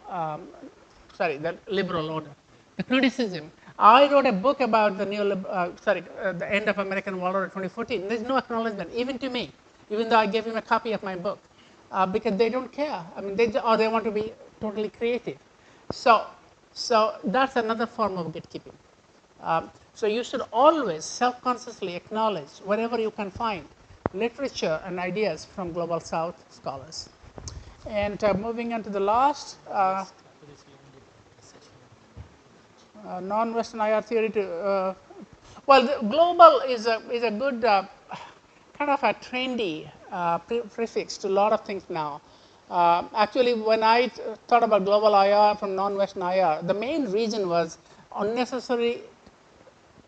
the liberal order. The criticism. I wrote a book about the the end of American World Order 2014. There's no acknowledgement, even to me, even though I gave him a copy of my book, because they don't care. I mean, they want to be totally creative. So that's another form of gatekeeping. So you should always self-consciously acknowledge wherever you can find literature and ideas from global South scholars. And moving on to the last, non-Western IR theory well, the global is a good kind of a trendy prefix to a lot of things now. Actually, when I thought about global IR from non-Western IR, the main reason was unnecessary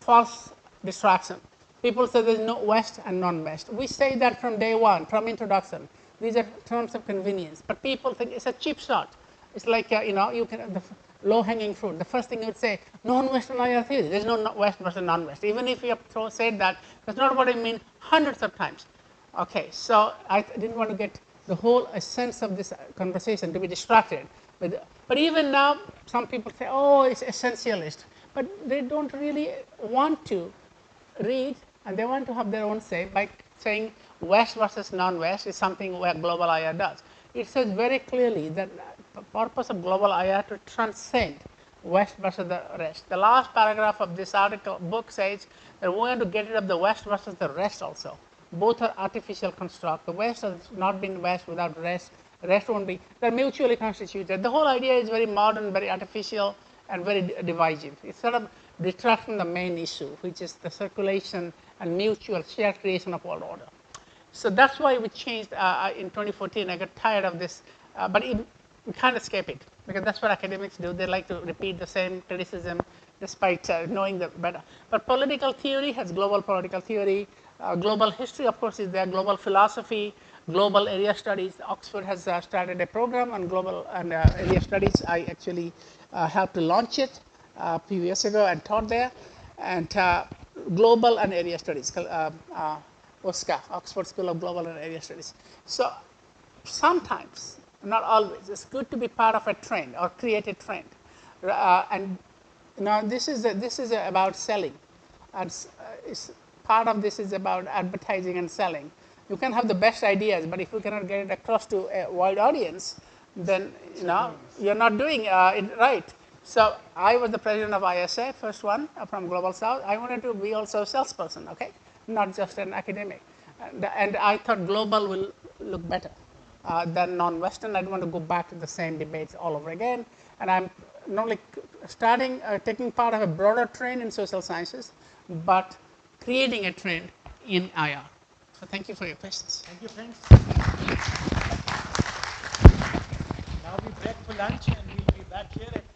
false distraction. People say there's no West and non-West. We say that from day one, from introduction. These are terms of convenience, but people think it's a cheap shot. It's like you can the low-hanging fruit. The first thing you would say, non-Western IR theory. There's no West versus non-West. Even if you have said that, that's not what I mean hundreds of times. Okay, so I didn't want to get the whole essence of this conversation to be distracted. But even now, some people say, oh, it's essentialist. But they don't really want to read, and they want to have their own say by saying West versus non-West is something where global IR does. It says very clearly that the purpose of global IR to transcend West versus the rest. The last paragraph of this book says that we want to get rid of the West versus the rest also. Both are artificial construct. The West has not been West without rest. The rest won't be. They're mutually constituted. The whole idea is very modern, very artificial, and very divisive. It sort of detracts from the main issue, which is the circulation and mutual shared creation of world order. So that's why we changed in 2014. I got tired of this, but we can't escape it, because that's what academics do. They like to repeat the same criticism despite knowing the better. But political theory has global political theory. Global history, of course, is there. Global philosophy, global area studies. Oxford has started a program on global and area studies. I actually helped to launch it a few years ago and taught there. And global and area studies, OSCA, Oxford School of Global and Area Studies. So sometimes, not always, it's good to be part of a trend or create a trend. And now this is about selling. And part of this is about advertising and selling. You can have the best ideas, but if you cannot get it across to a wide audience, then you're not doing it right. So I was the president of ISA, first one from Global South. I wanted to be also a salesperson, okay, not just an academic. And I thought global will look better. than non-Western. I don't want to go back to the same debates all over again. And I'm not only taking part of a broader trend in social sciences, but creating a trend in IR. So thank you for your questions. Thank you, friends. Now we break for lunch and we'll be back here at